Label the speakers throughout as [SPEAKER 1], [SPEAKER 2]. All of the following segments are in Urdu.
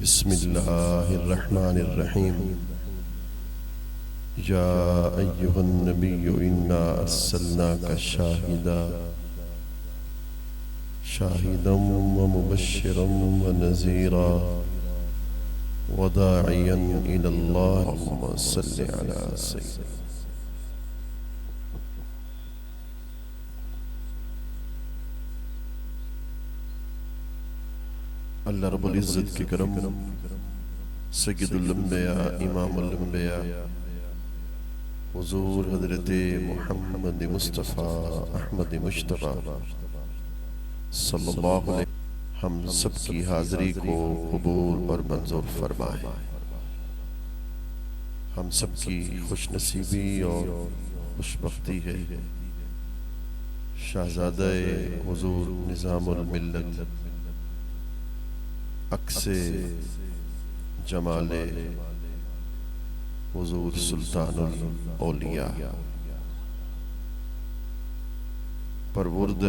[SPEAKER 1] بسم الله الرحمن الرحيم. يا أيها النبي إنا أرسلناك شاهدا ومبشرا ونذيرا وداعيا إلى الله. اللهم صل على سيدنا. اللہ رب العزت کے کرم، سید الانبیاء امام الانبیاء حضور حضرت محمد مصطفیٰ احمد مجتبیٰ صلی اللہ علیہ وسلم ہم سب کی حاضری کو قبول اور منظور فرمائے. ہم سب کی خوش نصیبی اور خوش بختی ہے شہزادہ حضور نظام الملت عکس جمال حضور سلطان الاولیاء پرورد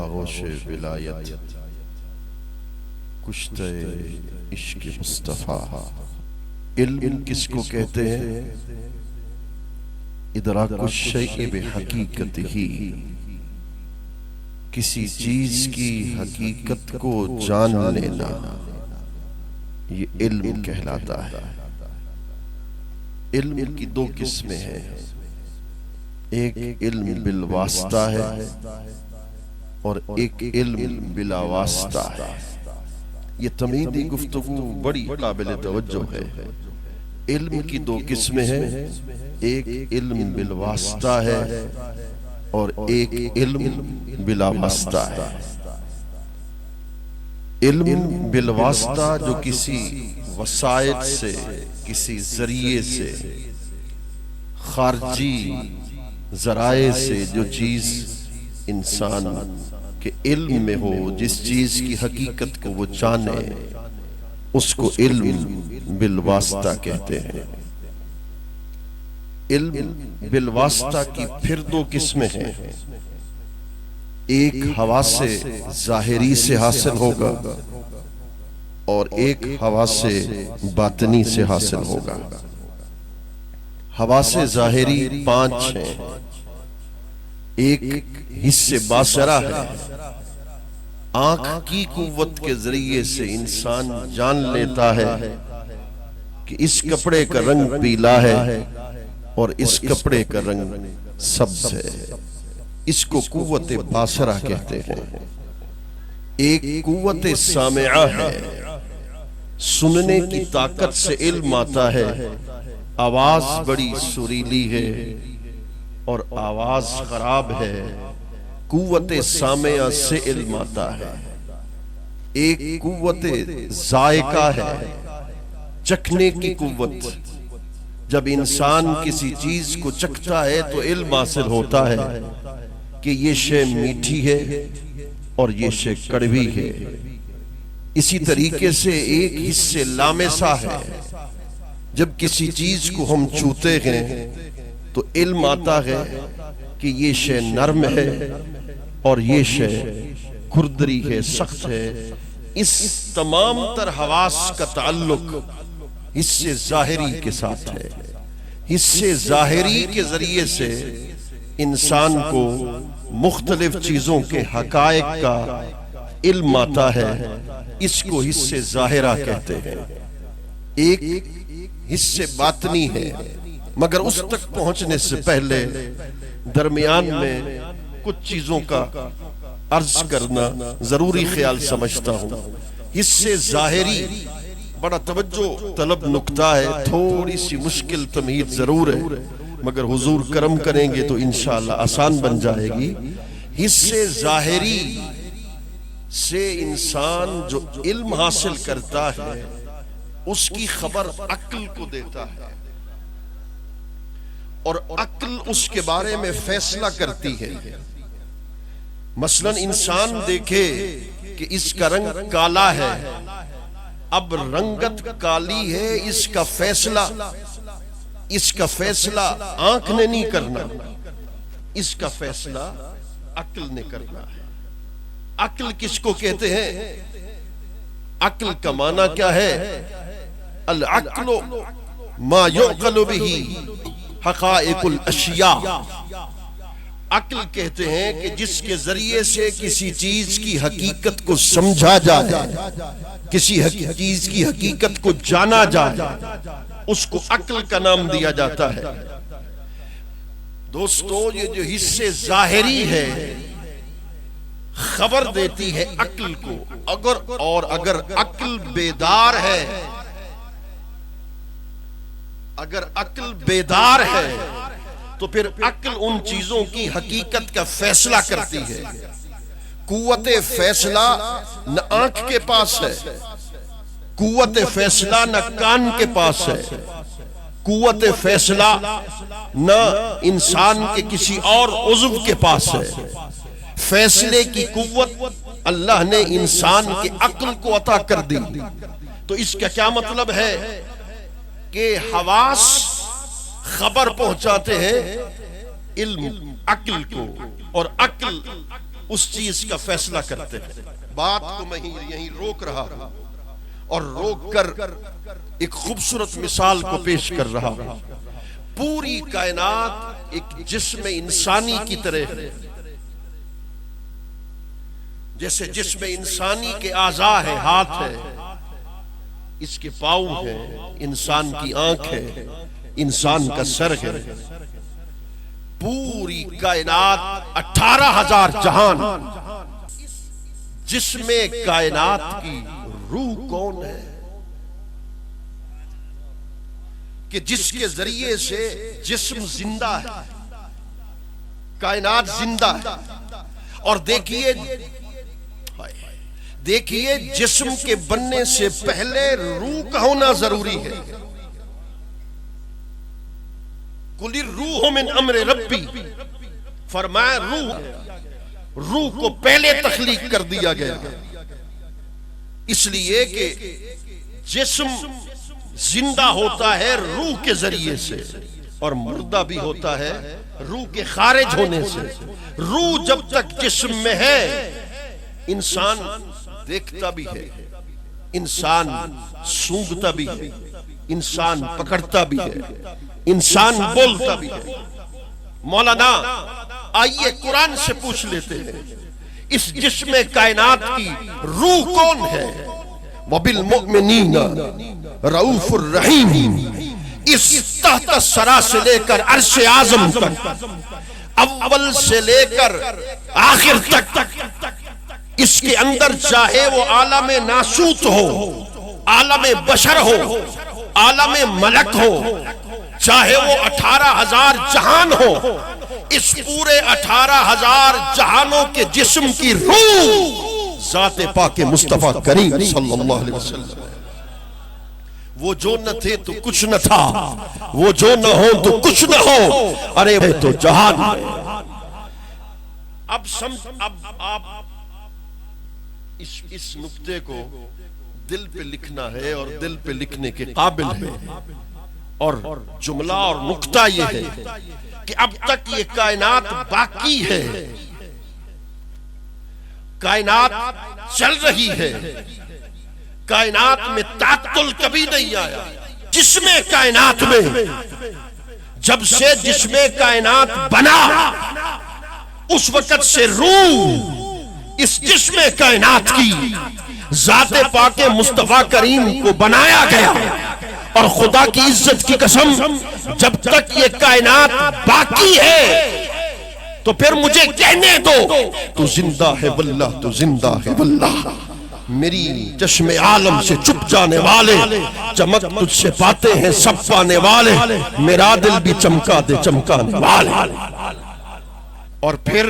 [SPEAKER 1] آغوش ولایت کشت عشق مصطفیٰ. علم کس کو کہتے ہیں؟ ادراک الشیء بحقیقتہ، کسی چیز کی حقیقت کو جان لینا، یہ علم کہلاتا ہے. علم کی دو قسمیں ہیں، ایک علم بالواسطہ ہے اور ایک علم بلا واسطہ ہے. یہ تمہیدی گفتگو بڑی قابل توجہ ہے. علم کی دو قسمیں ہیں، ایک علم بالواسطہ ہے اور ایک علم بلا واسطہ ہے. علم بالواسطہ جو کسی وسائط سے، کسی ذریعے سے، خارجی ذرائع سے جو چیز انسان کے علم میں ہو، جس چیز کی حقیقت کو وہ جانے، اس کو علم بالواسطہ کہتے ہیں. علم بالواسطہ کی پھر دو قسمیں ہیں، ایک حواس ظاہری سے حاصل ہوگا اور ایک حواس باطنی سے حاصل ہوگا. حواس ظاہری 5 ہیں. ایک حس باصرہ ہے، آنکھ کی قوت کے ذریعے سے انسان جان لیتا ہے کہ اس کپڑے کا رنگ پیلا ہے اور اس کپڑے کا رنگ سبز ہے. اس کو قوت باصرہ کہتے ہیں. ایک قوت سامعہ ہے، سننے کی طاقت سے علم آتا ہے، آواز بڑی سریلی ہے اور آواز خراب ہے، قوت سامعہ سے علم آتا ہے. ایک قوت ذائقہ ہے، چکھنے کی قوت. جب انسان کسی چیز کو چکھتا ہے تو علم حاصل ہوتا ہے کہ یہ شے میٹھی ہے اور یہ شے کڑوی ہے. اسی طریقے سے ایک حصے لامسہ ہے، جب کسی چیز کو ہم چھوتے ہیں تو علم آتا ہے کہ یہ شے نرم ہے اور یہ شے کھردری ہے، سخت ہے. اس تمام تر حواس کا تعلق حصے ظاہری کے ساتھ ہے. حصے ظاہری کے ذریعے سے انسان کو مختلف چیزوں کے حقائق کا علم آتا ہے، اس کو حصے ظاہرہ کہتے ہیں. ایک حصے باطنی ہے، مگر اس تک پہنچنے سے پہلے درمیان میں کچھ چیزوں کا عرض کرنا ضروری خیال سمجھتا ہوں. حصے ظاہری بڑا توجہ طلب نکتہ ہے، تھوڑی سی مشکل تمہید ضرور ہے، مگر حضور کرم کریں گے تو انشاءاللہ آسان بن جائے گی. حصے ظاہری سے انسان جو علم حاصل کرتا ہے اس کی خبر عقل کو دیتا ہے اور عقل اس کے بارے میں فیصلہ کرتی ہے. مثلا انسان دیکھے کہ اس کا رنگ کالا ہے، اب رنگت کالی ہے، اس کا فیصلہ آنکھ نے نہیں کرنا، اس کا فیصلہ عقل نے کرنا ہے. عقل کس کو کہتے ہیں؟ عقل کا معنی کیا ہے؟ العقل ما يعقل به حقائق الاشیاء. عقل کہتے ہیں کہ جس کے ذریعے سے کسی چیز کی حقیقت کو سمجھا جائے، کسی چیز کی حقیقت کو جانا جائے، اس کو عقل کا نام دیا جاتا ہے. دوستو یہ جو حصے ظاہری ہے خبر دیتی ہے عقل کو، اگر عقل بیدار ہے، اگر عقل بیدار ہے تو پھر عقل ان چیزوں کی حقیقت کا فیصلہ کرتی ہے. قوت فیصلہ نہ آنکھ کے پاس ہے، قوت فیصلہ نہ کان کے پاس ہے، قوت فیصلہ نہ انسان کے کسی اور عضو کے پاس ہے. فیصلے کی قوت اللہ نے انسان کے عقل کو عطا کر دی. تو اس کا کیا مطلب ہے کہ حواس خبر پہنچاتے ہیں علم عقل کو، اور عقل اس چیز کا فیصلہ کرتے ہیں. بات کو میں یہیں روک رہا ہوں اور روک کر ایک خوبصورت مثال کو پیش کر رہا ہوں. پوری کائنات ایک جسم انسانی کی طرح ہے، جیسے جسم انسانی کے اعضاء ہے، ہاتھ ہے، اس کے پاؤں ہے، انسان کی آنکھ ہے، انسان کا سر ہے. پوری کائنات 18,000 جہان. جسم کائنات کی روح کون ہے کہ جس کے ذریعے سے جسم زندہ ہے، کائنات زندہ ہے. اور دیکھیے جسم کے بننے سے پہلے روح کا ہونا ضروری ہے. قُلِ الرُّوحُ مِنْ أَمْرِ رَبِّي، فرمایا روح کو پہلے تخلیق کر دیا گیا، اس لیے کہ جسم زندہ ہوتا ہے روح کے ذریعے سے، اور مردہ بھی ہوتا ہے روح کے خارج ہونے سے. روح جب تک جسم میں ہے انسان دیکھتا بھی ہے، انسان سونگھتا بھی ہے، انسان پکڑتا بھی ہے، انسان بولتا بھی ہے. مولانا آئیے قرآن سے پوچھ لیتے ہیں اس جسم کائنات کی روح کون ہے؟ وَبِالْمُؤْمِنِينَ رَؤُوفُ الرَّحِيمِ. اس تحت الثری سے لے کر عرش اعظم تک، اول سے لے کر آخر تک، اس کے اندر چاہے وہ عالم ناسوت ہو، عالم بشر ہو، عالم ملک ہو، چاہے وہ 18,000 جہان ہو، اس پورے 18,000 جہانوں کے جسم کی روح ذات پاک مصطفیٰ کریم صلی اللہ علیہ وسلم. وہ جو نہ تھے تو کچھ نہ تھا، وہ جو نہ ہو تو کچھ نہ ہو، ارے وہ تو جہان ہے. اب آپ اس نقطے کو دل پہ لکھنا ہے اور دل پہ لکھنے کے قابل ہے. اور جملہ اور نقطہ یہ ہے کہ اب تک یہ کائنات باقی ہے، کائنات چل رہی ہے، کائنات میں تعطل کبھی نہیں آیا. جسم کائنات میں جب سے جسم کائنات بنا اس وقت سے روح اس جسم کائنات کی ذات پاک مصطفیٰ کریم کو بنایا گیا. اور خدا کی عزت کی قسم جب تک یہ کائنات باقی ہے تو پھر مجھے کہنے دو تو زندہ ہے واللہ، تو زندہ ہے واللہ. میری چشم عالم سے چھپ جانے والے، چمک تجھ سے پاتے ہیں سب پانے والے، میرا دل بھی چمکا دے چمکانے والے. اور پھر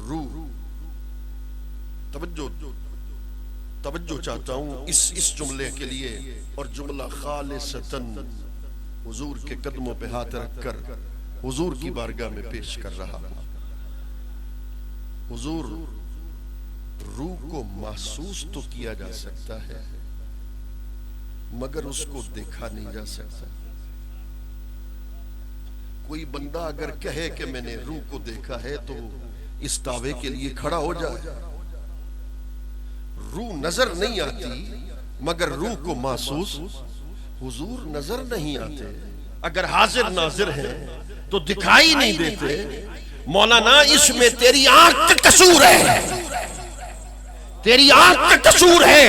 [SPEAKER 1] روح، توجہ چاہتا ہوں اس جملے کے لیے، اور جملہ خالصتاً حضور کے قدموں پہ ہاتھ رکھ کر حضور کی بارگاہ میں پیش کر رہا ہوں. حضور، روح کو محسوس تو کیا جا سکتا ہے مگر اس کو دیکھا نہیں جا سکتا. کوئی بندہ اگر کہے کہ میں نے روح کو دیکھا ہے تو اس دعوے کے لیے کھڑا ہو جائے. روح نظر نہیں آتی مگر روح کو محسوس حضور نظر نہیں آتے، اگر حاضر ناظر ہیں تو دکھائی نہیں دیتے۔ مولانا اس میں تیری آنکھ کا قصور ہے، تیری آنکھ کا قصور ہے۔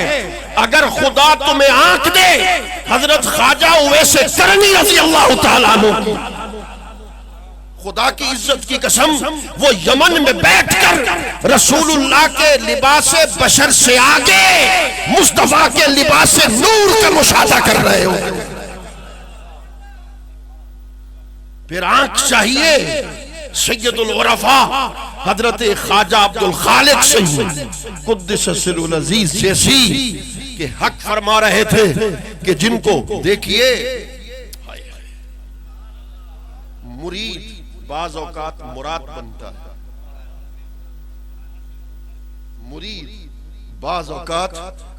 [SPEAKER 1] اگر خدا تمہیں آنکھ دے، حضرت خواجہ اویس کرنی رضی اللہ تعالیٰ عنہ کی خدا کی عزت کی قسم، وہ یمن میں بیٹھ کر رسول اللہ کے لباس بشر سے آگے مصطفیٰ کے لباس نور کا مشاہدہ کر رہے ہو۔ پھر آنکھ چاہیے سید العرفاء حضرت خواجہ عبدالخالق سے قدس سر العزیز جیسی کہ حق فرما رہے تھے کہ جن کو دیکھیے مرید بعض اوقات مراد بنتا ہے، مرید بعض اوقات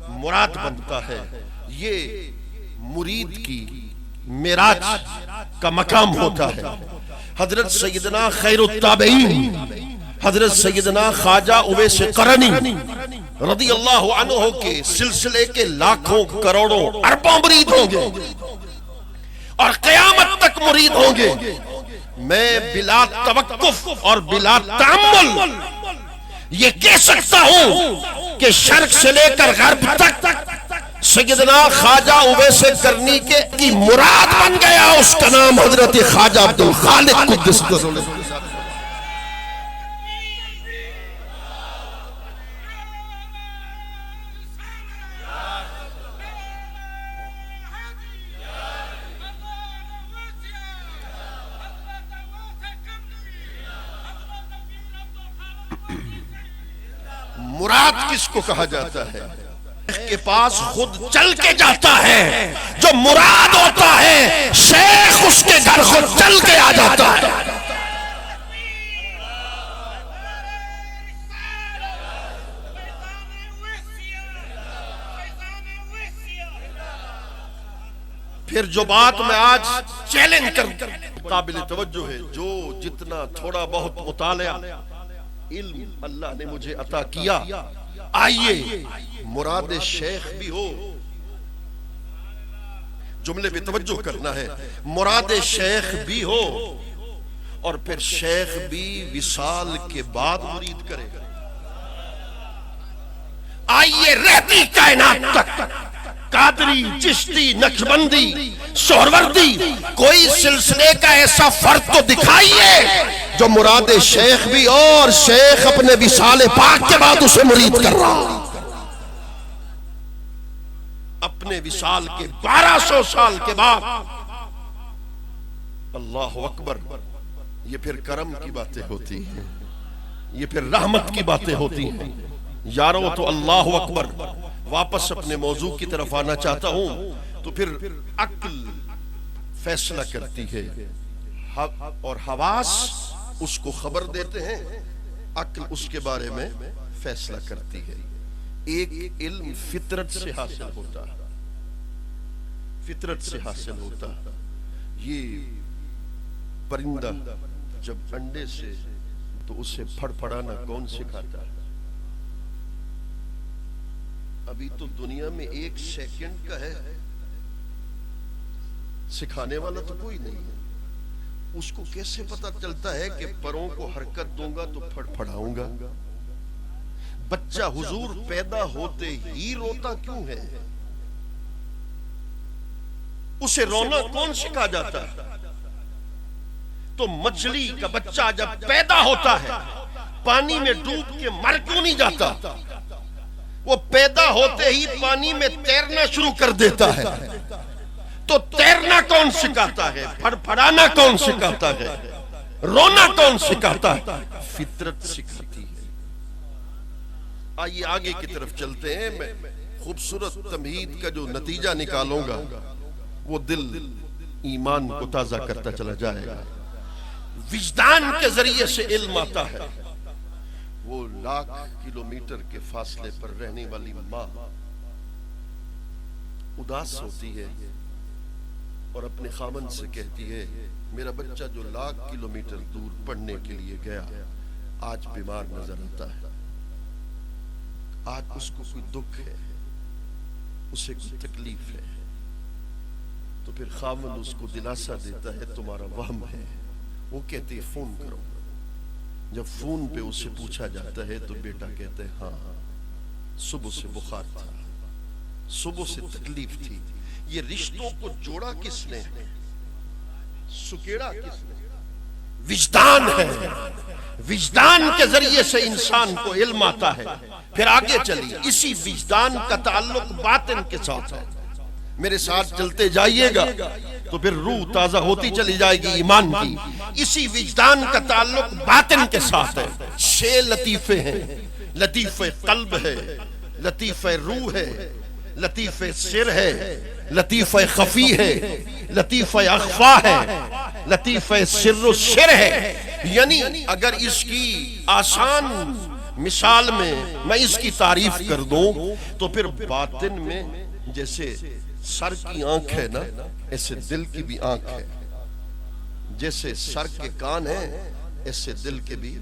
[SPEAKER 1] مراد بنتا ہے۔ یہ مرید کی معراج کا مقام ہوتا ہے۔ حضرت سیدنا خیر التابعین حضرت سیدنا خواجہ اویس قرنی رضی اللہ عنہ کے سلسلے کے لاکھوں کروڑوں اربوں مرید ہوں گے اور قیامت تک مرید ہوں گے۔ میں بلا توقف اور بلا تعمل یہ کہہ سکتا ہوں کہ شرق سے لے کر غرب تک سیدنا خواجہ اویس کرنی کی مراد بن گیا، اس کا نام حضرت خواجہ عبدالخالق قدس سرہ۔ مراد کس کو کہا جاتا ہے؟ کے پاس خود چل کے جاتا ہے، جو مراد ہوتا ہے شیخ اس کے گھر خود چل کے آ جاتا ہے۔ پھر جو بات میں آج چیلنج کر قابل توجہ ہے، جو جتنا تھوڑا بہت مطالعہ علم اللہ نے مجھے عطا کیا، آئیے مراد شیخ بھی ہو، جملے پہ توجہ کرنا ہے، مراد شیخ بھی ہو اور پھر شیخ بھی وصال کے بعد مرید کرے گا۔ آئیے رہتی کائنات تک قادری، چشتی، نقشبندی، سہروردی، کوئی سلسلے کا ایسا فرد تو دکھائیے جو مراد شیخ بھی اور شیخ اپنے وصال پاک کے بعد اسے مرید کر رہا، اپنے وصال کے 1200 سال کے بعد۔ اللہ اکبر، یہ پھر کرم کی باتیں ہوتی ہیں، یہ پھر رحمت کی باتیں ہوتی ہیں۔ یارو تو اللہ اکبر، واپس اپنے موضوع کی طرف آنا چاہتا ہوں تو پھر عقل فیصلہ کرتی ہے اور حواس اس کو خبر دیتے ہیں، عقل اس کے بارے میں فیصلہ کرتی ہے۔ ایک علم فطرت سے حاصل ہوتا ہے، فطرت سے حاصل ہوتا ہے۔ یہ پرندہ جب انڈے سے تو اسے پھڑ پھڑانا کون سکھاتا ہے؟ ابھی تو دنیا میں 1 سیکنڈ کا ہے، سکھانے والا تو کوئی نہیں ہے۔ اس کو کیسے پتا چلتا ہے کہ پروں کو حرکت دوں گا تو پھڑ پھڑاؤں گا؟ بچہ حضور پیدا ہوتے ہی روتا کیوں ہے؟ اسے رونا کون سکھا جاتا ہے؟ تو مچھلی کا بچہ جب پیدا ہوتا ہے پانی میں ڈوب کے مر کیوں نہیں جاتا؟ وہ پیدا ہوتے ہی پانی میں تیرنا شروع کر دیتا ہے۔ تو تیرنا کون سکھاتا ہے؟ پھڑ پھڑانا کون سکھاتا ہے؟ رونا کون سکھاتا ہے؟ فطرت سکھاتی ہے۔ آئیے آگے کی طرف چلتے ہیں۔ میں خوبصورت تمہید کا جو نتیجہ نکالوں گا وہ دل ایمان کو تازہ کرتا چلا جائے گا۔ وجدان کے ذریعے سے علم آتا ہے۔ وہ 1,00,000 کلومیٹر کے فاصلے پر رہنے والی ماں اداس ہوتی ہے اور اپنے خامن سے کہتی ہے میرا بچہ جو 1,00,000 کلومیٹر دور پڑھنے کے لیے گیا آج بیمار نظر آتا ہے۔ آج اس کو کوئی دکھ ہے، اسے کوئی تکلیف ہے، تو پھر خاوند اس کو دلاسا دیتا ہے تمہارا وہم ہے، وہ کہتے ہیں فون کرو۔ جب فون پہ اسے پوچھا جاتا ہے تو بیٹا کہتا ہے ہاں صبح سے بخار تھا، صبح سے تکلیف تھی۔ یہ رشتوں کو جوڑا کس نے؟ سکیڑا کس نے؟ وجدان ہے۔ وجدان کے ذریعے سے انسان کو علم آتا ہے۔ پھر آگے چلیے، اسی وجدان کا تعلق باطن کے ساتھ ہے۔ میرے ساتھ چلتے جائیے گا تو پھر روح تازہ ہوتی چلی جائے گی ایمان کی۔ اسی وجدان کا تعلق باطن کے ساتھ ہے۔ 6 لطیفے ہیں، لطیفہ قلب ہے، لطیفہ روح ہے، لطیفہ سر ہے، لطیفہ خفی ہے، لطیفہ اخفا ہے، لطیفہ سر و سر ہے۔ یعنی اگر اس کی آسان مثال میں اس کی تعریف کر دوں تو پھر باطن میں جیسے سر کی آنکھ ہے نا، ایسے دل کی بھی آنکھ ہے۔ جیسے سر کے کان ہیں ایسے دل کے بھی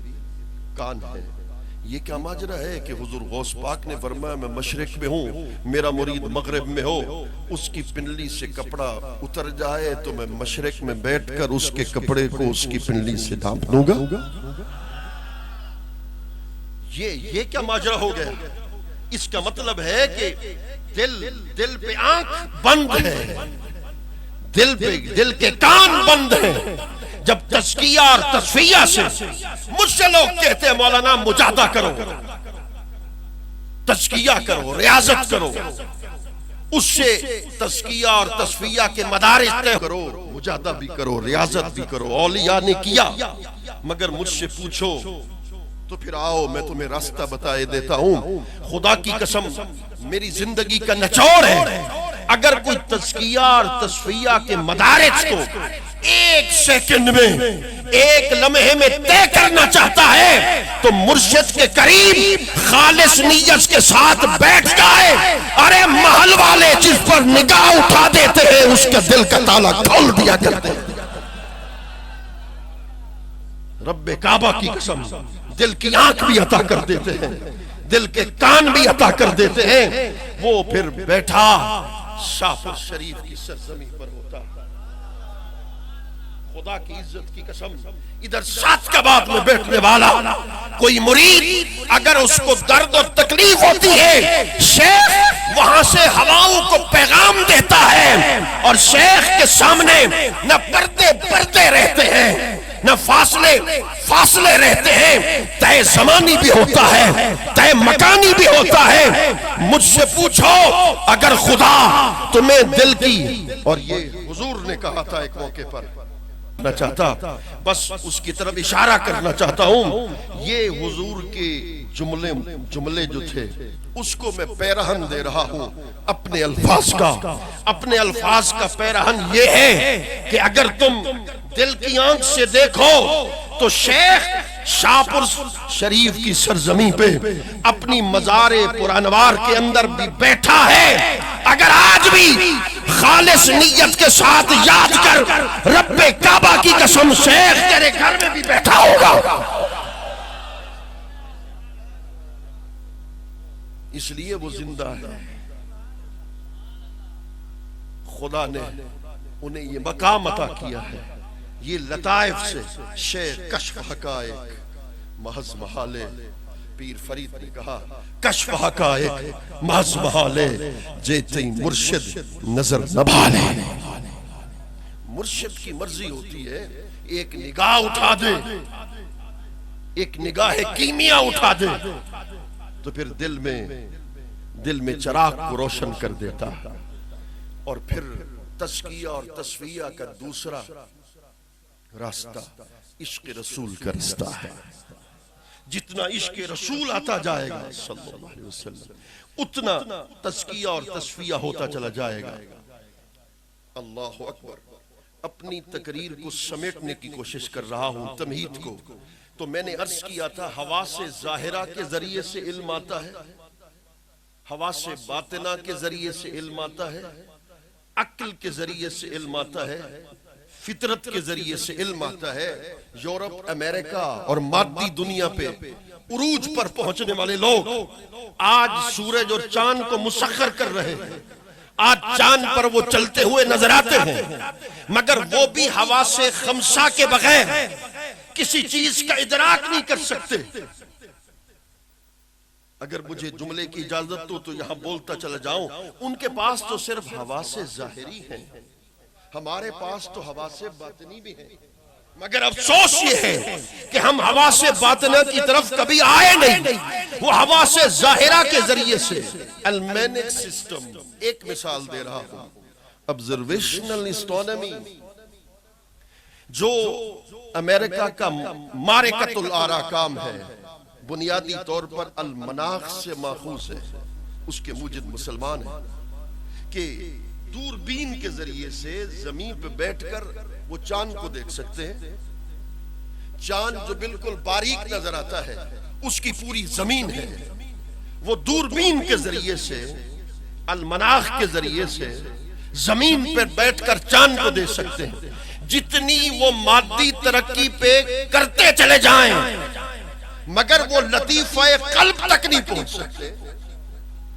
[SPEAKER 1] کان ہیں۔ یہ کیا ماجرا ہے کہ حضور غوث پاک نے فرمایا میں مشرق میں ہوں، میرا مرید مغرب میں ہو، اس کی پنڈلی سے کپڑا اتر جائے تو میں مشرق میں بیٹھ کر اس کے کپڑے کو اس کی پنڈلی سے ڈھانپ دوں گا؟ یہ کیا ماجرا ہو گیا؟ اس کا مطلب ہے کہ دل پہ آنکھ بند ہے، دل کے کان بند ہیں۔ جب تزکیہ اور تصفیہ سے مجھ سے لوگ کہتے ہیں مولانا مجاہدہ کرو، تزکیہ کرو، ریاضت کرو، اس سے تزکیہ اور تصفیہ کے مدارس طے کرو، مجاہدہ بھی کرو، ریاضت بھی کرو۔ اولیاء نے کیا، مگر مجھ سے پوچھو تو پھر آؤ میں تمہیں راستہ بتائے دیتا ہوں۔ خدا کی قسم میری زندگی کا نچوڑ ہے، اگر کوئی تزکیہ اور تصفیہ کے مدارس کو 1 سیکنڈ میں، 1 لمحے میں طے کرنا چاہتا ہے تو مرشد کے قریب خالص نیت کے ساتھ بیٹھ جائے۔ ارے محل والے جس پر نگاہ اٹھا دیتے ہیں اس کے دل کا تالا کھول دیا کرتے ہیں۔ رب کعبہ کی قسم دل کی آنکھ بھی عطا کر دیتے ہیں، دل کے کان بھی عطا کر دیتے ہیں۔ وہ پھر بیٹھا شاہپور شریف کی سرزمین پر ہوتا۔ خدا کی عزت کی قسم ادھر 7 کباب میں بیٹھنے والا کوئی مرید اگر اس کو درد اور تکلیف ہوتی ہے، شیخ وہاں سے ہواؤں کو پیغام دیتا ہے، اور شیخ کے سامنے نہ پردے رہتے ہیں، نہ فاصلے رہتے ہیں، طے زمانی بھی ہوتا ہے، طے مکانی بھی ہوتا ہے۔ مجھ سے پوچھو اگر خدا تمہیں دل کی، اور یہ حضور نے کہا تھا ایک موقع پر، نہ چاہتا بس اس کی طرف اشارہ کرنا چاہتا ہوں، یہ حضور کے جملے جو تھے اس کو میں پیرہن دے رہا ہوں اپنے الفاظ کا پیرہن یہ ہے کہ اگر تم دل کی آنکھ سے دیکھو تو شیخ شاہپور شریف کی سرزمین پہ اپنی مزار پرانوار کے اندر بھی بیٹھا ہے۔ اگر آج بھی خالص نیت کے ساتھ یاد کر رب کعبہ کی قسم شیخ تیرے گھر میں بھی بیٹھا ہوگا۔ اس لیے وہ زندہ ہے، خدا نے انہیں یہ مقام عطا کیا ہے۔ یہ لطائف سے شیخ کشف حقائق محض محالے، پیر فرید نے کہا کشف حقائق محض محالے، جیتے مرشد نظر نبھالے۔ مرشد کی مرضی ہوتی ہے ایک نگاہ اٹھا دے، ایک نگاہ کیمیا اٹھا دے تو پھر دل میں چراغ کو روشن کر دیتا، اور پھر تزکیہ اور تصفیہ کا دوسرا راستہ عشق رسول کا راستہ ہے۔ جتنا عشق رسول آتا جائے گا صلی اللہ علیہ وسلم اتنا تزکیہ اور تصفیہ ہوتا چلا جائے گا۔ اللہ اکبر۔ اپنی تقریر کو سمیٹنے کی کوشش کر رہا ہوں، تمہید کو، تو میں نے عرض کیا تھا حواس ظاہرہ کے ذریعے سے علم آتا ہے، حواس باطنہ کے ذریعے سے علم آتا ہے، عقل کے ذریعے سے علم آتا ہے، فطرت کے ذریعے سے علم آتا ہے۔ یورپ، امریکہ اور مادی دنیا پہ عروج پر پہنچنے والے لوگ آج سورج اور چاند کو مسخر کر رہے ہیں، آج چاند پر وہ چلتے ہوئے نظر آتے ہیں، مگر وہ بھی حواس خمسہ کے بغیر کسی چیز کا ادراک نہیں کر سکتے۔ اگر مجھے جملے کی اجازت ہو تو یہاں بولتا چلا جاؤں، ان کے پاس تو صرف حواس ظاہری ہیں، ہمارے پاس تو حواس باطنی بھی ہیں، مگر افسوس یہ ہے کہ ہم حواس باطنہ کی طرف کبھی آئے نہیں، وہ حواس ظاہرہ کے ذریعے سے المینک سسٹم۔ ایک مثال دے رہا ہوں، observational astronomy جو امریکہ کا معرکۃ الارقام ہے، بنیادی طور پر المناخ سے ماخوذ ہے، اس کے موجد مسلمان ہیں کہ دوربین کے ذریعے سے زمین پہ بیٹھ کر وہ چاند کو دیکھ سکتے ہیں۔ چاند جو بالکل باریک نظر آتا ہے اس کی پوری زمین ہے، وہ دوربین کے ذریعے سے المناخ کے ذریعے سے زمین پر بیٹھ کر چاند کو دیکھ سکتے ہیں۔ جتنی وہ مادی ترقی پہ کرتے چلے جائیں مگر وہ لطیفہ قلب تک نہیں پہنچ سکتے،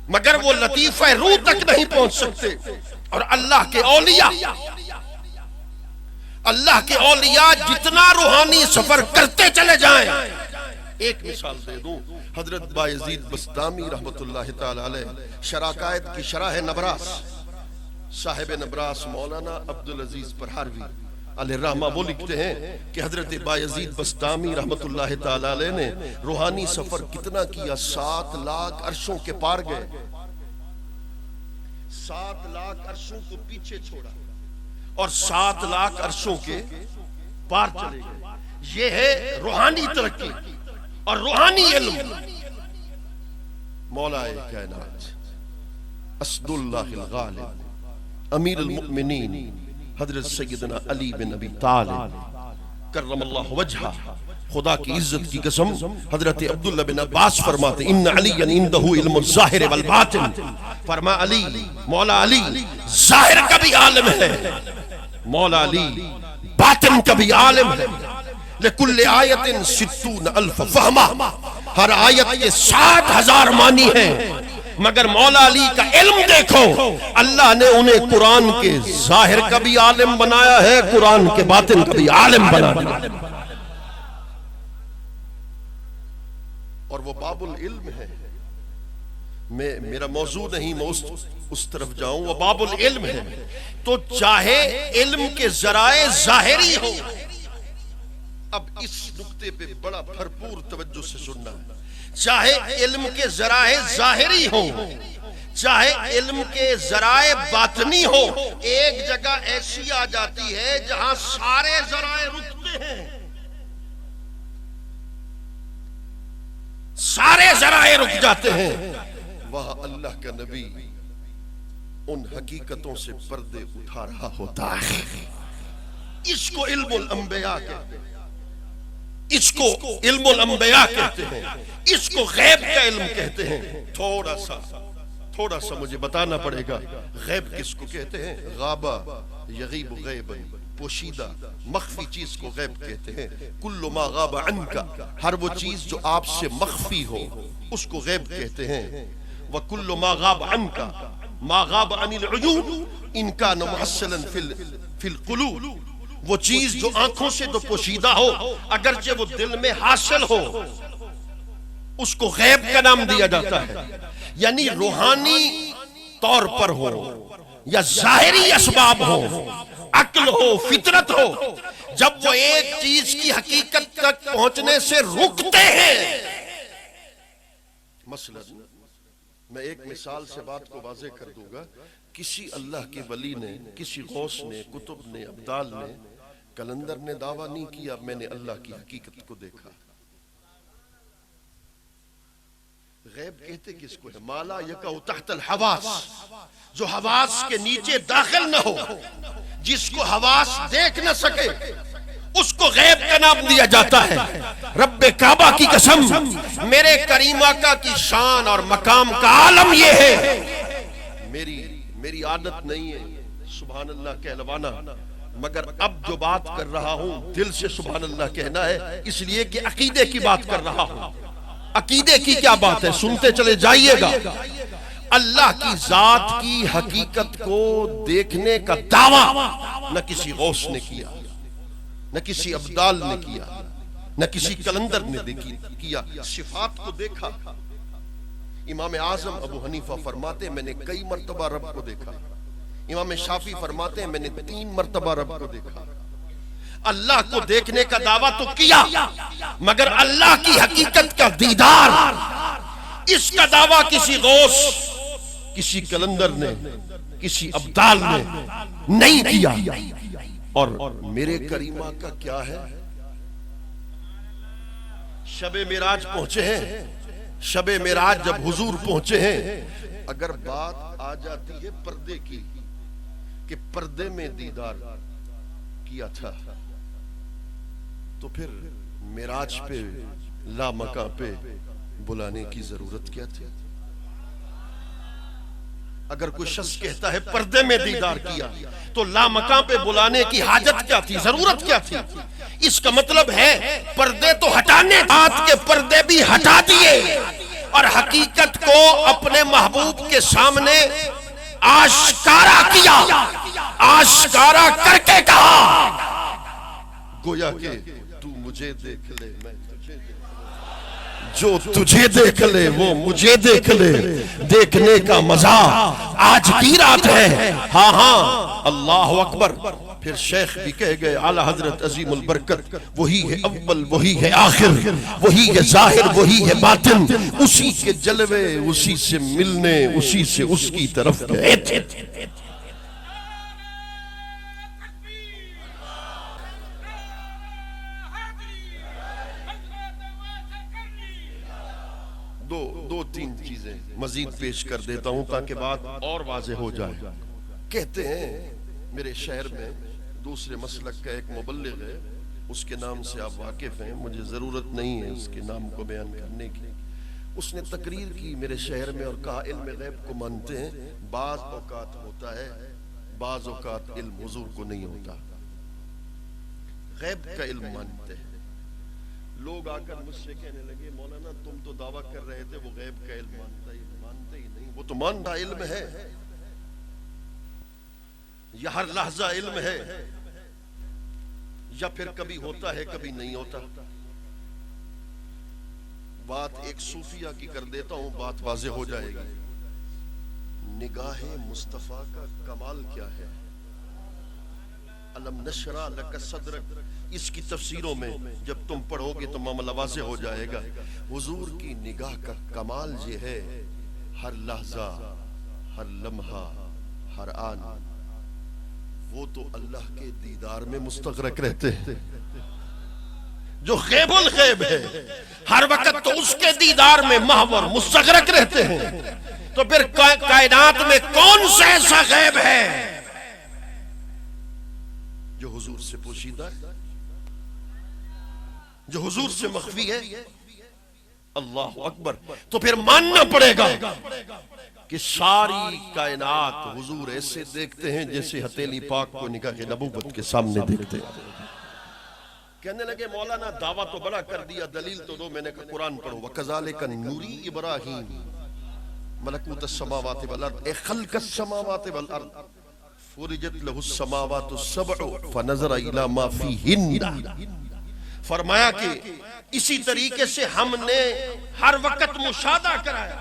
[SPEAKER 1] مگر وہ لطیفہ روح تک نہیں پہنچ سکتے۔ اور اللہ کے اولیاء جتنا روحانی سفر کرتے چلے جائیں۔ ایک مثال دے دوں، حضرت بایزید بسطامی رحمت اللہ تعالی علیہ شراکائد کی شرح نبراس، صاحب نبراس مولانا عبدالعزیز پرہاروی علیہ الرحمہ، وہ لکھتے ہیں کہ حضرت بایزید بسطامی رحمت اللہ تعالی علیہ نے روحانی سفر کتنا کیا، 7 لاکھ عرشوں کے پار گئے، 7 لاکھ عرشوں کو پیچھے چھوڑا اور 7 لاکھ عرشوں کے پار چلے گئے۔ یہ ہے روحانی ترقی اور روحانی علم۔ مولا کائنات اسد اللہ الغالب امیر المؤمنین حضرت سیدنا علی بن ابی طالب کرم اللہ وجہہ، خدا کی عزت کی قسم، حضرت عبداللہ بن عباس فرماتے ان علی عنده علم الظاہر والباطن، فرما علی، مولا علی ظاہر کا بھی عالم ہے، مولا علی باطن کا بھی عالم ہے۔ لکل آیت 60,000 فہمہ، ہر آیت کے 60,000 معنی ہیں، مگر مولا علی کا علم دیکھو، اللہ نے انہیں قرآن کے ظاہر کا بھی عالم بنایا ہے، قرآن کے باطن کا بھی عالم بنا دیا، اور وہ باب العلم ہے۔ میرا موضوع نہیں، میں اس طرف جاؤں، وہ باب العلم ہے۔ تو چاہے علم کے ذرائع ظاہری ہو، اب اس نقطے پہ بڑا بھرپور توجہ سے سننا ہے، چاہے علم کے ذرائع ظاہری ہوں، چاہے علم کے ذرائع باطنی ہو، ایک جگہ ایسی آ جاتی ہے جہاں سارے ذرائع رکتے ہیں، سارے ذرائع رک جاتے ہیں، وہاں اللہ کا نبی ان حقیقتوں سے پردے اٹھا رہا ہوتا ہے۔ اس کو علم الانبیاء کہتے ہیں، اس کو علم الانبیاء کہتے ہیں، اس کو غیب کا علم کہتے ہیں۔ تھوڑا سا مجھے بتانا پڑے گا، غیب کس کو کہتے ہیں؟ غابہ یغیب غیبا، پوشیدہ مخفی چیز کو غیب کہتے ہیں۔ کل ما غاب عنک، ہر وہ چیز جو آپ سے مخفی ہو اس کو غیب کہتے ہیں۔ وَكُلُّ مَا غَابَ عَنْكَ مَا غَابَ عَنِ الْعُيُونِ إِنْ كَانَ مُحَصَّلًا فِي الْقُلُوبِ، وہ چیز جو آنکھوں سے تو پوشیدہ ہو اگرچہ وہ دل میں حاصل ہو اس کو غیب کا نام دیا جاتا ہے۔ یعنی روحانی طور پر ہو یا ظاہری اسباب ہو، عقل ہو، فطرت ہو، جب وہ ایک چیز کی حقیقت تک پہنچنے سے رکتے ہیں۔ مثلا میں ایک مثال سے بات کو واضح کر دوں گا، کسی اللہ کے ولی نے، کسی غوث نے، کتب نے، ابدال نے، کلندر نے دعویٰ نہیں کیا میں نے اللہ کی حقیقت کو دیکھا۔ غیب کہتے کس کو ہے؟ مالا یقع تحت الحواس، جو حواس کے نیچے داخل نہ ہو، جس کو حواس دیکھ نہ سکے اس کو غیب کا نام دیا جاتا ہے۔ رب کعبہ کی قسم، میرے کریم آقا کی شان اور مقام کا عالم یہ ہے، میری عادت نہیں ہے سبحان اللہ کہلوانا، مگر اب جو بات کر رہا ہوں دل سے سبحان اللہ کہنا ہے، اس لیے کہ عقیدے کی بات کر رہا ہوں۔ عقیدے کی کیا بات ہے، سنتے چلے جائیے گا۔ اللہ کی ذات کی حقیقت کو دیکھنے کا دعویٰ نہ کسی غوث نے کیا، نہ کسی ابدال نے کیا، نہ کسی کلندر نے کیا۔ صفات کو دیکھا۔ امام اعظم ابو حنیفہ فرماتے ہیں میں نے کئی مرتبہ رب کو دیکھا۔ امام شافعی فرماتے ہیں میں نے 3 مرتبہ رب کو دیکھا۔ اللہ کو دیکھنے کا دعویٰ تو کیا، مگر اللہ کی حقیقت کا دیدار، اس کا دعویٰ کسی غوث، کسی کلندر نے، کسی ابدال نے نہیں کیا۔ اور میرے کریمہ کا کیا ہے، شب معراج پہنچے ہیں، شب معراج جب حضور پہنچے ہیں، اگر بات آ جاتی ہے پردے کی کہ پردے میں دیدار کیا تھا، تو پھر معراج پہ لامکاں پہ بلانے کی ضرورت کیا تھی؟ اگر کوئی شخص کہتا ہے پردے میں دیدار کیا تو لامکاں پہ بلانے کی حاجت کیا تھی، ضرورت کیا تھی؟ اس کا مطلب ہے پردے تو ہٹانے، بات کے پردے بھی ہٹا دیے اور حقیقت کو اپنے محبوب کے سامنے آشکارا کیا، آشکارا کر کے کہا گویا کہ تو مجھے دیکھ لے میں تجھے دیکھ لے، جو تجھے دیکھ لے وہ مجھے دیکھ لے، دیکھنے کا مزہ آج کی رات ہے۔ ہاں ہاں اللہ اکبر۔ پھر شیخ بھی کہہ گئے اعلی حضرت عظیم البرکت، وہی ہے اول وہی ہے آخر، وہی ہے ظاہر وہی ہے باطن، اسی کے جلوے اسی سے ملنے اسی سے اس کی طرف گئے تھے۔ دو تین چیزیں مزید پیش کر دیتا ہوں تاکہ بات اور واضح ہو جائے۔ کہتے ہیں میرے شہر میں دوسرے مسلک کا ایک مبلغ ہے، اس کے نام سے آپ واقف ہیں، مجھے ضرورت نہیں ہے اس کے نام کو بیان کرنے کی۔ اس نے تقریر کی میرے شہر میں اور کہا علم غیب کو مانتے ہیں، بعض اوقات ہوتا ہے، بعض اوقات علم حضور کو نہیں ہوتا، غیب کا علم مانتے ہیں۔ لوگ آ کر مجھ سے کہنے لگے مولانا تم تو دعویٰ کر رہے تھے وہ غیب کا علم مانتے ہی نہیں، وہ تو مانتا علم ہے، یا ہر لحظہ علم ہے، یا پھر کبھی ہوتا ہے کبھی نہیں ہوتا۔ بات ایک صوفیہ کی کر دیتا ہوں، بات واضح ہو جائے گی۔ نگاہ مصطفیٰ کا کمال کیا ہے؟ علم نشرح لک صدرک، اس کی تفسیروں میں جب تم پڑھو گے تو معاملہ واضح ہو جائے گا۔ حضور کی نگاہ کا کمال یہ ہے، ہر لحظہ ہر لمحہ ہر آن وہ تو اللہ کے دیدار میں مستغرق رہتے ہیں، جو غیب الغیب ہے ہر وقت تو اس کے دیدار میں محو اور مستغرق رہتے ہیں۔ تو پھر کائنات میں کون سا ایسا غیب ہے جو حضور سے پوشیدہ ہے، جو حضور سے مخفی ہے؟ اللہ اکبر۔ تو پھر ماننا پڑے گا کہ ساری کائنات حضور ایسے دیکھتے ہیں جیسے ہتھیلی پاک کو نگاہ نبوت کے سامنے دیکھتے ہیں۔ کہنے لگے مولانا دعویٰ تو بڑا کر دیا، دلیل تو دو۔ میں نے کہا قرآن پڑھو، وَكَذَلِكَ نُرِي إِبْرَاهِيمَ مَلَكُوتَ السَّمَاوَاتِ وَالْأَرْضِ اے خلق السماوات والارض فرجت لہ السماوات السبع فنظر الی ما فیہن۔ فرمایا کہ اسی طریقے سے ہم نے ہر وقت مشاہدہ کرایا۔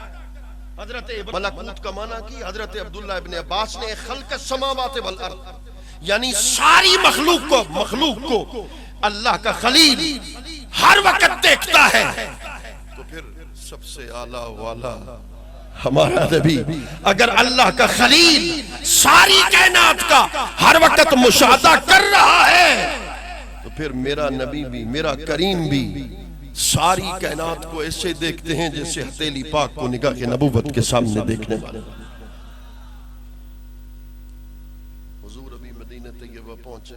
[SPEAKER 1] حضرت ملکوت کا معنی کی حضرت عبداللہ ابن عباس نے خلق السماوات والارض، یعنی ساری مخلوق کو اللہ کا خلیل ہر وقت دیکھتا ہے۔ تو پھر سب سے اعلیٰ والا ہمارا نبی اگر اللہ کا خلیل ساری کائنات کا ہر وقت مشاہدہ کر رہا ہے، تو پھر میرا نبی بھی میرا کریم بھی ساری کائنات کو ایسے دیکھتے ہیں جیسے ہتھیلی پاک کو نگاہ نبوت کے سامنے دیکھنے والے۔ حضور ابھی مدینہ طیبہ پہنچے،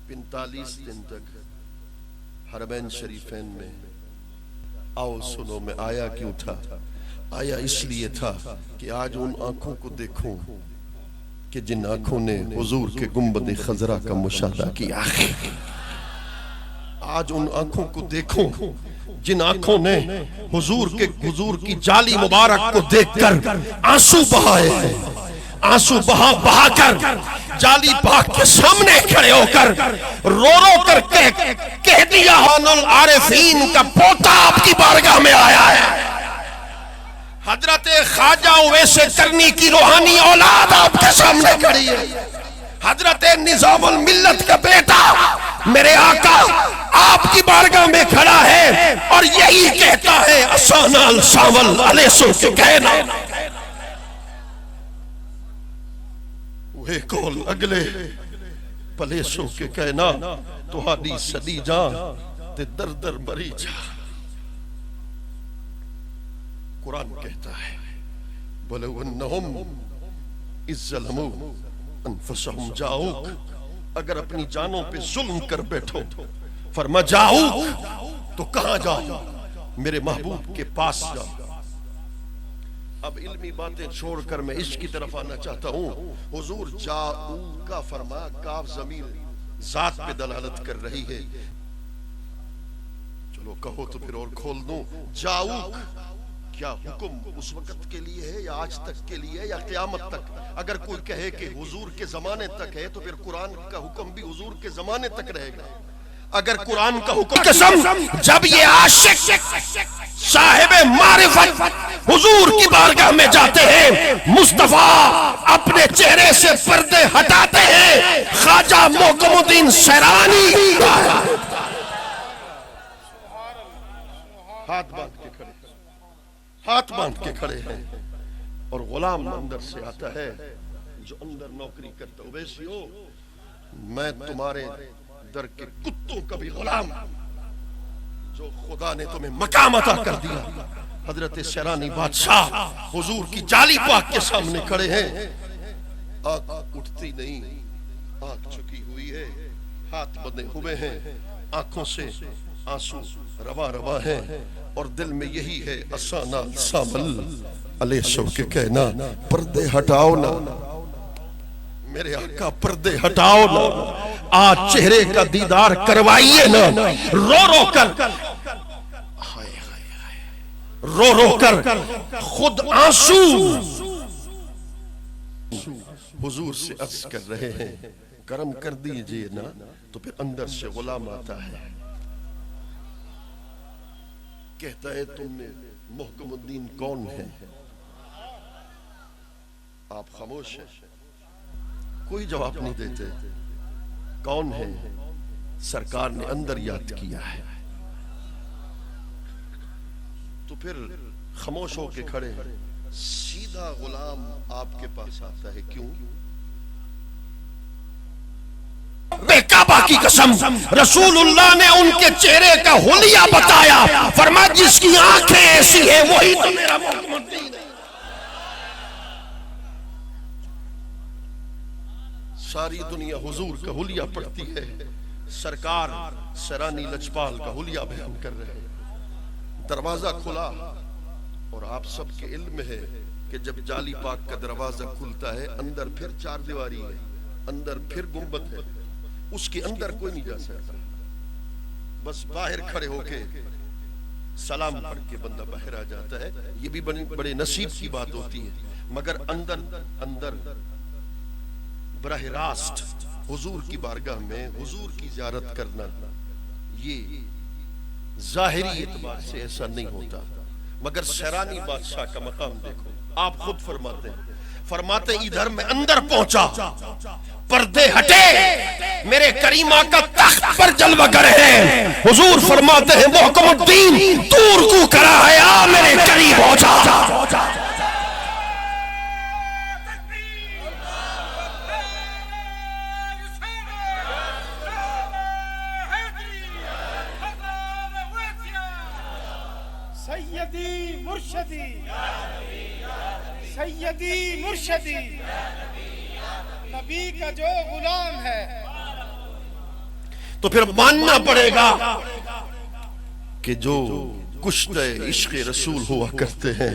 [SPEAKER 1] 45 دن تک حرمین شریفین میں۔ آؤ سنو میں آیا کیوں تھا؟ آیا اس لیے تھا کہ آج ان آنکھوں کو دیکھوں کہ جن آنکھوں نے حضور کے گنبد خضرا کا مشاہدہ کیا۔ آج ان آنکھوں کو دیکھوں جن آنکھوں نے حضور کی جالی مبارک کو دیکھ کر آنسو بہائے ہیں، آنسو بہا کر جالی پاک کے سامنے کھڑے ہو کر رو کر کہہ دیا خان العارفین کا پوتا آپ کی بارگاہ میں آیا ہے۔ حضرت خواجہ اویس کرنی کی روحانی اولاد آپ کے سامنے کھڑی ہے، حضرت نظام الملت کا بیٹا میرے آقا آپ کی بارگاہ میں کھڑا ہے اور یہی کہتا ہے اسانا الساول علیہ سو کے کہنا وہ کول اگلے پلے سو کے کہنا تو ہاڈی سدی جان تے در در بری جا۔ قرآن کہتا ہے بولو انہم اذ ظلموا انفسہم جاؤک، اگر اپنی جانوں پہ ظلم کر بیٹھو فرما جاؤک تو کہاں جاؤ؟ میرے محبوب کے پاس جاؤ۔ اب علمی باتیں چھوڑ کر میں عشق کی طرف آنا چاہتا ہوں۔ حضور جاؤ کا فرما کاف ضمیر ذات پہ دلالت کر رہی ہے، چلو کہو تو پھر اور کھول دوں۔ جاؤ کیا حکم اس وقت کے لیے ہے یا آج تک کے لیے یا قیامت تک؟ اگر کوئی کہے کہ حضور کے زمانے تک ہے تو پھر قرآن کا حکم بھی حضور کے زمانے تک رہے گا۔ اگر قرآن کا حکم قسم جب یہ عاشق صاحب معرفت حضور کی بارگاہ میں جاتے ہیں، مصطفیٰ اپنے چہرے سے پردے ہٹاتے ہیں، خواجہ محکم الدین سیرانی ہاتھ باندھ کے کھڑے ہیں اور غلام اندر سے آتا ہے جو اندر نوکری کرتا ہے، اویسیو میں تمہارے در کے کتوں کا بھی غلام جو خدا نے تمہیں مقام عطا کر دیا۔ حضرت سیرانی بادشاہ حضور کی جالی پاک کے سامنے کھڑے ہیں، آنکھ اٹھتی نہیں، آنکھ چکی ہوئی ہے، ہاتھ بندے ہوئے ہیں، آنکھوں سے آنسو روا ہیں اور دل میں یہی ہے اسانا سامل علیہ سو کے کہنا پردے ہٹاؤ نا میرے آقا، پردے ہٹاؤ نا، آج چہرے کا دیدار کروائیے نا۔ رو کر خود آنسو حضور سے عرض کر رہے ہیں کرم کر دیجئے نا، تو پھر اندر سے غلام آتا ہے کہتا ہے تم نے محکم الدین کون ہے؟ آپ خاموش ہیں، کوئی جواب نہیں دیتے۔ کون ہے؟ سرکار نے اندر یاد کیا ہے، تو پھر خاموش ہو کے کھڑے ہیں۔ سیدھا غلام آپ کے پاس آتا ہے، کیوں؟ بے کعبہ کی قسم رسول اللہ نے ان کے چہرے کا حلیہ بتایا، فرمایا جس کی آنکھیں ایسی ہیں وہی تو میرا محکم الدین ہے۔ ساری دنیا حضور کا حلیہ پڑھتی ہے، سرکار سیرانی لجپال کا حلیہ بیان کر رہے ہیں۔ دروازہ کھلا اور آپ سب کے علم ہے کہ جب جالی پاک کا دروازہ کھلتا ہے اندر پھر چار دیواری ہے، اندر پھر گنبد ہے، اس کے اندر کوئی نہیں جا سکتا، بس باہر کھڑے ہو کے سلام پڑھ کے بندہ باہر آ جاتا ہے۔ یہ بھی بڑے نصیب کی بات ہوتی ہے، مگر اندر براہ راست حضور کی بارگاہ میں حضور کی زیارت کرنا یہ ظاہری اعتبار سے ایسا نہیں ہوتا، مگر سیرانی بادشاہ کا مقام دیکھو، آپ خود فرماتے ادھر میں اندر پہنچا، پردے ہٹے، میرے کریم آقا تخت پر جلوہ گر ہیں، حضور فرماتے ہیں محکم الدین دور کو کرا ہے، آ میرے قریب ہو جا۔
[SPEAKER 2] سیدی مرشدی نبی کا جو غلام ہے،
[SPEAKER 1] تو پھر ماننا پڑے گا کہ جو کشتے عشق رسول ہوا کرتے ہیں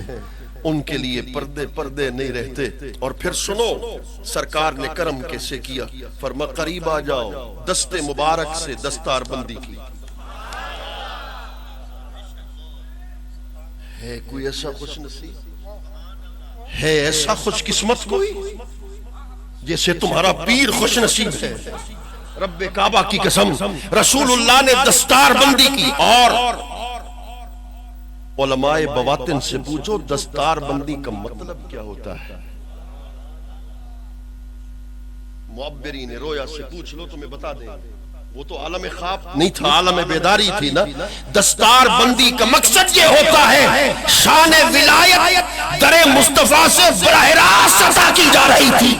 [SPEAKER 1] ان کے لیے پردے نہیں رہتے۔ اور پھر سنو سرکار نے کرم کیسے کیا، فرما قریب آ جاؤ، دست مبارک سے دستار بندی کی۔ ہے کوئی ایسا خوش نصیب، ہے ایسا خوش قسمت کوئی جیسے تمہارا پیر خوش نصیب ہے؟ رب کعبہ کی قسم، رسول اللہ نے دستار بندی کی، اور علماء بواطن سے پوچھو دستار بندی کا مطلب کیا ہوتا ہے؟ معبرین رویا سے پوچھ لو تمہیں بتا دیں، وہ تو عالم خواب نہیں تھا، عالم بیداری تھی نا۔ دستار بندی کا مقصد یہ ہوتا ہے شان ولایت در مصطفیٰ سے براہ راست عطا کی جا رہی تھی۔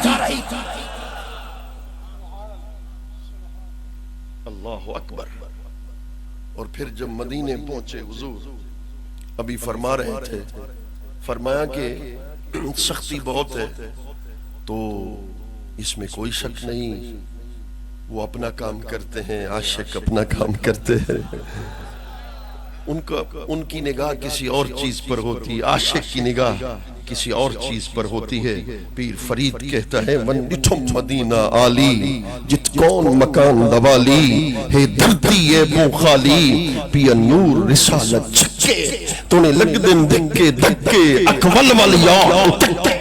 [SPEAKER 1] اللہ اکبر۔ اور پھر جب مدینے پہنچے حضور ابھی فرما رہے تھے، فرمایا کہ سختی بہت ہے، تو اس میں کوئی شک نہیں، وہ اپنا کام کرتے ہیں، عاشق اپنا کام کرتے ہیں، ان کی نگاہ کسی اور چیز پر ہوتی، عاشق کی نگاہ کسی اور چیز پر ہوتی ہے۔ پیر فرید کہتا ہے من ڈٹھم مدینہ آلی جت کون مکان دوالی ہے دھرتی ہے بو خالی پیا نور رسالت چھکے تو نے لگ دن دکے دکے اکول والیا تکے۔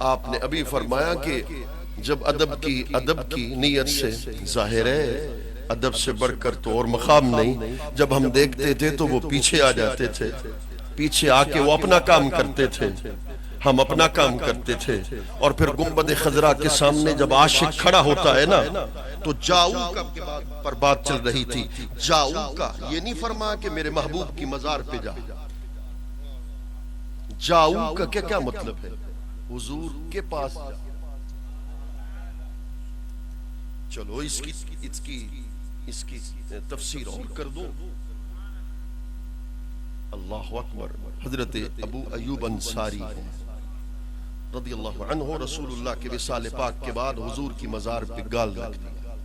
[SPEAKER 1] آپ نے ابھی فرمایا کہ جب ادب کی نیت سے، ظاہر ہے ادب سے بڑھ کر تو اور مقام نہیں، جب ہم دیکھتے تھے تو وہ پیچھے آ جاتے تھے، پیچھے آ کے وہ اپنا کام کرتے تھے، ہم اپنا کام کرتے تھے۔ اور پھر گنبد خضرا کے سامنے جب عاشق کھڑا ہوتا ہے نا تو جاؤ کا پر بات چل رہی تھی۔ جاؤ کا یہ نہیں فرمایا کہ میرے محبوب کی مزار پہ جا، جاؤ کا کیا مطلب ہے؟ حضور کے پاس جا۔ چلو اس کی تفسیر اور کر دو۔ اللہ اکبر۔ حضرت ابو ایوب انصاری رضی اللہ عنہ رسول اللہ کے وصال پاک کے بعد حضور کی مزار پہ گال رکھ دیا،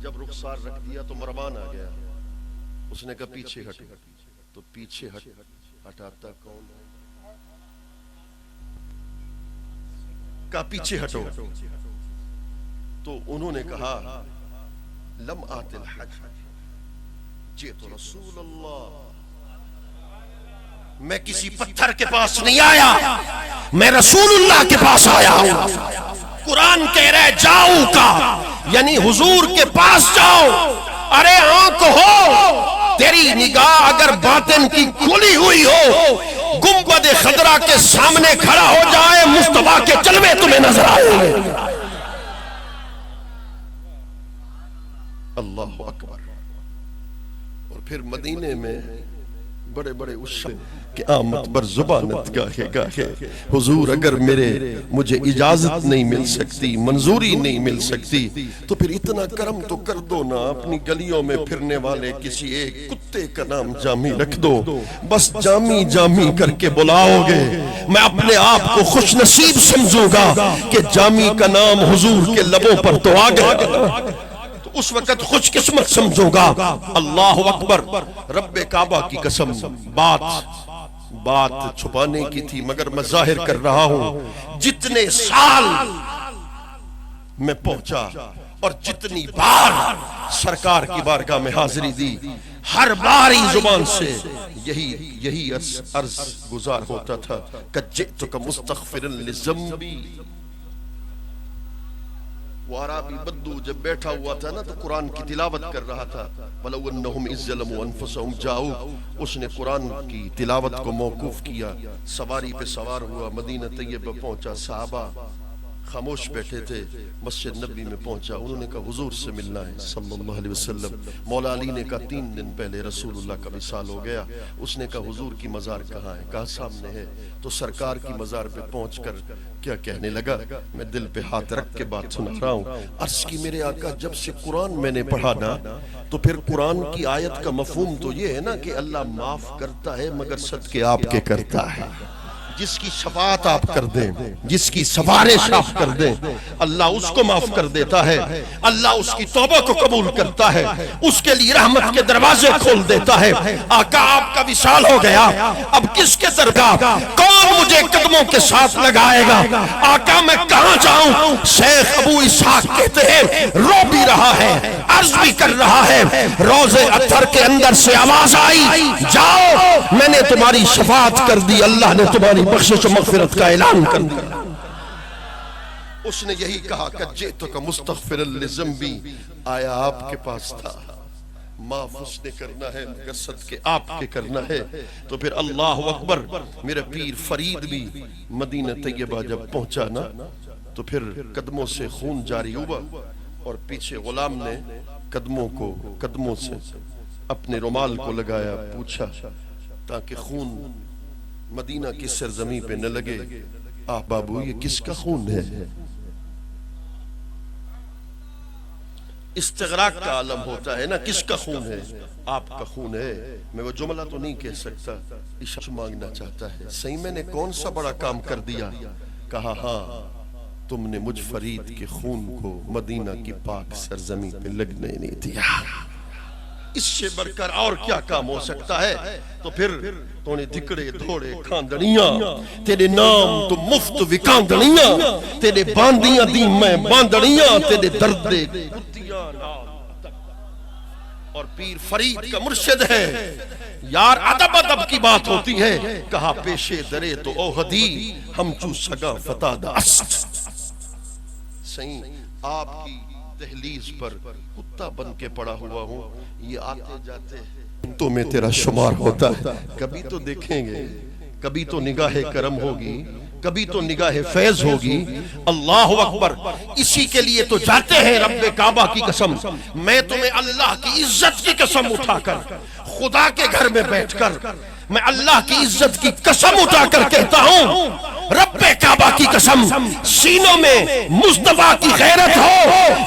[SPEAKER 1] جب رخسار رکھ دیا تو مروان آ گیا، اس نے کہا پیچھے ہٹ، تو پیچھے ہٹاتا کون؟ کہا پیچھے ہٹو، تو انہوں نے کہا لم آت الحج جئت رسول اللہ، میں کسی پتھر کے پاس نہیں آیا، میں رسول اللہ کے پاس آیا ہوں۔ قرآن کہہ رہے جاؤ کا یعنی حضور کے پاس جاؤ۔ ارے آنکھ ہو، تیری نگاہ اگر باطن کی کھلی ہوئی ہو، گنبد خضرا کے سامنے کھڑا ہو جائے، مصطفیٰ کے جلوے تمہیں نظر آئے۔ اللہ اکبر۔ اور پھر مدینے میں بڑے بڑے کہ آمد بر زبانت گاہے گاہے، حضور اگر مجھے اجازت نہیں مل سکتی، منظوری نہیں مل سکتی، تو پھر اتنا کرم تو کر دو نا، اپنی گلیوں میں پھرنے والے کسی ایک کتے کا نام جامی رکھ دو، بس جامی جامی کر کے بلاؤ گے، میں اپنے آپ کو خوش نصیب سمجھوں گا کہ جامی کا نام حضور کے لبوں پر تو آ گیا، اس وقت خوش قسمت سمجھوں گا۔ اللہ اکبر۔ رب کعبہ کی قسم، بات چھپانے کی تھی مگر میں ظاہر کر رہا ہوں۔ جتنے سال میں پہنچا اور جتنی بار سرکار کی بارگاہ میں حاضری دی، ہر باری زبان سے یہی عرض گزار ہوتا تھا کہ جئتک مستغفرا لذنبی۔ وہ عربی بدو جب بیٹھا ہوا تھا نا تو قرآن کی تلاوت کر رہا تھا، وَلَوْ أَنَّهُمْ إِذْ ظَلَمُوا أَنفُسَهُمْ جَاءُوكَ، اس نے قرآن کی تلاوت کو موقوف کیا، سواری پہ سوار ہوا، مدینہ طیبہ پہنچا، صحابہ خاموش بیٹھے تھے، مسجد نبی میں پہنچا، انہوں نے کہا حضور سے ملنا ہے صلی اللہ علیہ وسلم۔ مولا علی نے کہا 3 دن پہلے رسول اللہ کا وصال ہو گیا۔ اس نے کہا حضور کی مزار کہاں ہے؟ کہا سامنے ہے۔ تو سرکار کی مزار پہ پہنچ کر کیا کہنے لگا؟ میں دل پہ ہاتھ رکھ کے بات سنا رہا ہوں۔ عرض کی میرے آقا جب سے قرآن میں نے پڑھا نا تو پھر قرآن کی آیت کا مفہوم تو یہ ہے نا کہ اللہ معاف کرتا ہے مگر صدقے آپ کے کرتا ہے۔ جس کی شفاعت آپ کر دیں، جس کی سفارش آپ کر دیں، اللہ اس کو معاف کر دیتا ہے، اللہ اس کی توبہ کو قبول کرتا ہے، اس کے لیے رحمت کے دروازے کھول دیتا ہے۔ آقا آپ کا وصال ہو گیا، اب کس کے درگاہ، کون مجھے قدموں کے ساتھ لگائے گا؟ آقا میں کہاں جاؤں؟ شیخ ابو اسحاق کہتے ہیں رو بھی رہا ہے، عرض بھی کر رہا ہے، روضے اطہر کے اندر سے آواز آئی، جاؤ میں نے تمہاری شفاعت کر دی، اللہ نے تمہاری بخشش و مغفرت کا اعلان کر دیا۔ اس نے یہی کہا کہ جئتک مستغفرا لذنبی، آیا آپ کے پاس تھا، معاف اس نے کرنا ہے مگر صدقے آپ کے کرنا ہے۔ تو پھر اللہ اکبر، میرا پیر فرید بھی مدینہ طیبہ جب پہنچا نا تو پھر قدموں سے خون جاری ہوا، اور پیچھے غلام نے قدموں سے اپنے رومال کو لگایا، پوچھا تاکہ خون مدینہ کی سرزمین پہ نہ لگے، آہ بابو یہ کس کا خون ہے؟ استغراق کا عالم ہوتا ہے نا، کس کا خون ہے؟ آپ کا خون ہے۔ میں وہ جملہ تو نہیں کہہ سکتا، عشق مانگنا چاہتا ہے، صحیح میں نے کون سا بڑا کام کر دیا؟ کہا ہاں، تم نے مجھ فرید کے خون کو مدینہ کی پاک سرزمین پہ لگنے نہیں دیا۔ اس سے بڑھ کر اور کیا کام ہو سکتا ہے؟ تو پھر تو نے دھکڑے دھوڑے کھاندڑیاں، تیرے نام تو مفت وکاندڑیاں، تیرے باندیاں دی میں باندڑیاں، تیرے دردے کتیاں نام۔ اور پیر فرید کا مرشد ہے، یار ادب ادب کی بات ہوتی ہے، کہا پیشے درے تو اوہدی ہم چو سگا فتادہ است۔ صحیح آپ کی دہلیز پر کتا بن کے پڑا ہوا ہوں، یہ آتے جاتے تو میں تیرا شمار ہوتا ہے، کبھی تو دیکھیں گے، کبھی تو نگاہ کرم ہوگی، کبھی تو نگاہ فیض ہوگی۔ اللہ اکبر، اسی کے لیے تو جاتے ہیں رب کعبہ کی قسم، میں تمہیں اللہ کی عزت کی قسم اٹھا کر، خدا کے گھر میں بیٹھ کر میں اللہ کی عزت کی قسم اٹھا کر کہتا ہوں، رب کعبہ کی قسم، سینوں میں مصطفیٰ کی غیرت ہو،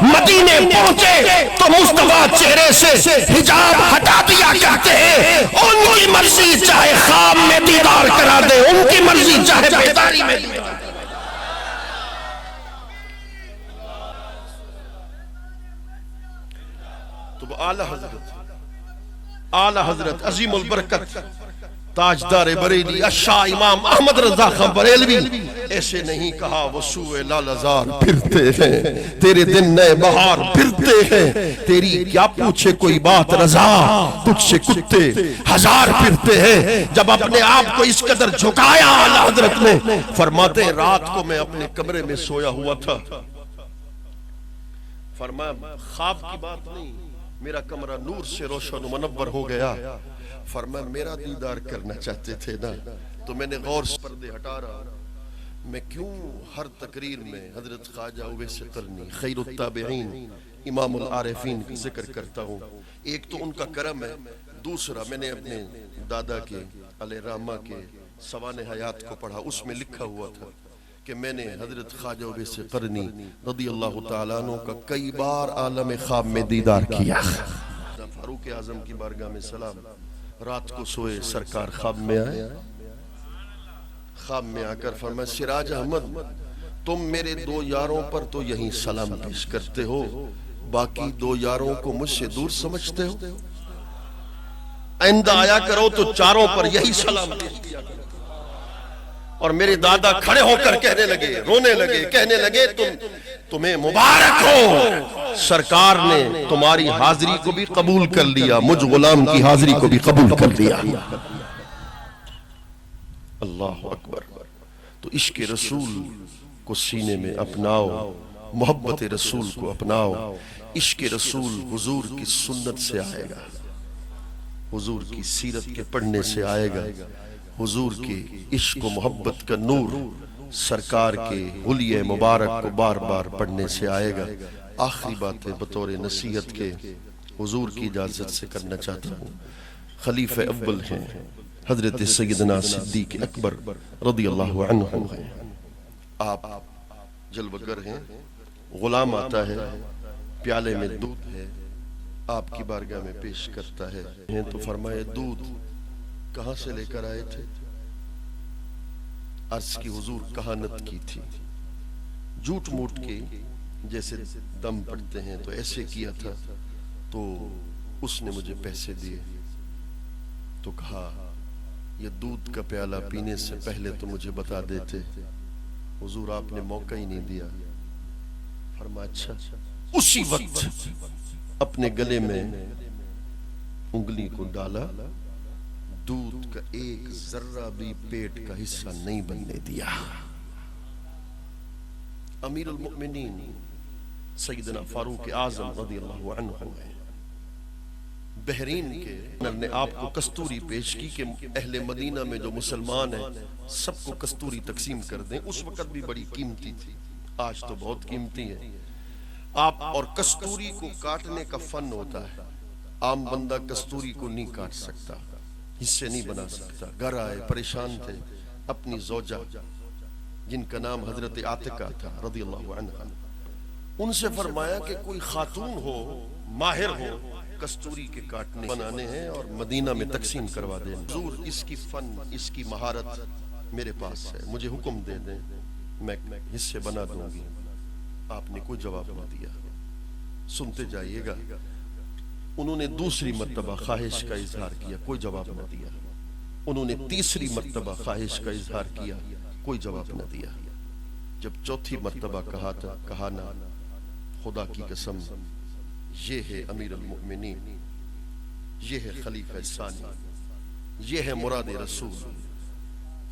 [SPEAKER 1] مدینے پہنچے تو مصطفیٰ چہرے سے حجاب ہٹا دیا کرتے ہیں، ان کی مرضی چاہے خواب میں دیدار کرا دے، ان کی مرضی چاہے بیداری میں دیدار۔ تو اعلی حضرت عظیم البرکت تاجدار بریلی اشاہ امام احمد رضا خان بریلوی ایسے نہیں کہا، وسوء لالزار پھرتے ہیں، تیرے دن نئے بہار پھرتے ہیں، تیری کیا پوچھے کوئی بات رضا، تجھ سے کتے ہزار پھرتے ہیں۔ جب اپنے آپ کو اس قدر جھکایا اعلی حضرت نے، فرماتے ہیں رات کو میں اپنے کمرے میں سویا ہوا تھا، فرمایا خواب کی بات نہیں، میرا کمرہ نور سے روشن و منور ہو گیا، فرمایا میرا دیدار کرنا چاہتے تھے نا، تو میں نے غور سے پردے ہٹا رہا، میں کیوں ہر تقریر میں حضرت خواجہ اویس قرنی خیر التابعین امام العارفین کی ذکر کرتا ہوں؟ ایک تو ان کا کرم ہے، دوسرا میں نے اپنے دادا کے علیہ رحمہ کے سوانح حیات کو پڑھا، اس میں لکھا ہوا تھا کہ میں نے حضرت خواجہ اویس قرنی رضی اللہ تعالیٰ عنہ کا کئی بار عالم خواب میں دیدار کیا۔ فاروق اعظم کی بارگاہ میں سلام، رات کو سوئے سرکار خواب میں آئے، خواب میں آ کر فرمایا سراج احمد تم میرے دو یاروں پر تو یہیں سلام پیش کرتے ہو، باقی دو یاروں کو مجھ سے دور سمجھتے ہو، آئندہ آیا کرو تو چاروں پر یہی سلام پیش کیا کرو۔ اور میرے دادا کھڑے ہو کر کہنے لگے، رونے لگے، کہنے لگے تمہیں مبارک ہو، سرکار نے تمہاری حاضری کو بھی قبول کر لیا، مجھ غلام کی حاضری کو بھی قبول کر لیا۔ اللہ اکبر۔ تو عشق رسول کو سینے میں اپناؤ، محبت رسول کو اپناؤ، عشق رسول حضور کی سنت سے آئے گا، حضور کی سیرت کے پڑھنے سے آئے گا، حضور کے عشق و محبت کا نور سرکار کے حلیہ مبارک کو بار بار پڑھنے سے آئے گا۔ آخری باتیں بطور نصیحت کے حضور کی اجازت سے کرنا چاہتا ہوں۔ خلیفہ اول ہیں حضرت سیدنا صدیق اکبر رضی اللہ عنہ ہیں، آپ جلوگر ہیں، غلام آتا ہے، پیالے میں دودھ ہے، آپ کی بارگاہ میں پیش کرتا ہے، تو فرمائے دودھ کہاں سے لے کر آئے تھے؟ عرض کی حضور کہانت کی تھی، جھوٹ موٹ کے جیسے دم پڑتے ہیں تو ایسے کیا تھا، تو اس نے مجھے پیسے دیے، تو کہا یہ دودھ کا پیالہ پینے سے پہلے تو مجھے بتا دیتے، حضور آپ نے موقع ہی نہیں دیا۔ فرمایا اچھا۔ اسی وقت اپنے گلے میں انگلی کو ڈالا، دودھ کا ایک ذرہ بھی پیٹ کا حصہ نہیں بننے دیا۔ امیر المؤمنین سیدنا فاروق اعظم رضی اللہ عنہ بحرین کے نے آپ کو کستوری پیش کی کہ اہل مدینہ میں جو مسلمان ہیں سب کو کستوری تقسیم کر دیں۔ اس وقت بھی بڑی قیمتی تھی، آج تو بہت قیمتی ہے۔ آپ اور کستوری کو کاٹنے کا فن ہوتا ہے، عام بندہ کستوری کو نہیں کاٹ سکتا، حصے نہیں بنا سکتا۔ گھر آئے، پریشان تھے، اپنی زوجہ جن کا نام حضرت عاتقہ تھا رضی اللہ عنہ، ان سے فرمایا کہ کوئی خاتون ہو، ماہر ہو، کستوری کے کاٹنے بنانے ہیں اور مدینہ میں تقسیم کروا دیں۔ حضور اس کی فن، اس کی مہارت میرے پاس ہے، مجھے حکم دے دیں، میں حصے بنا دوں گی۔ آپ نے کوئی جواب نہ دیا۔ سنتے جائیے گا، انہوں نے دوسری مرتبہ خواہش کا اظہار کیا، کوئی جواب نہ دیا۔ انہوں نے تیسری مرتبہ خواہش کا اظہار کیا، کوئی جواب نہ دیا۔ جب چوتھی مرتبہ کہا نا، خدا کی قسم یہ ہے امیر المؤمنین، یہ ہے خلیفہ ثانی، یہ ہے مراد رسول،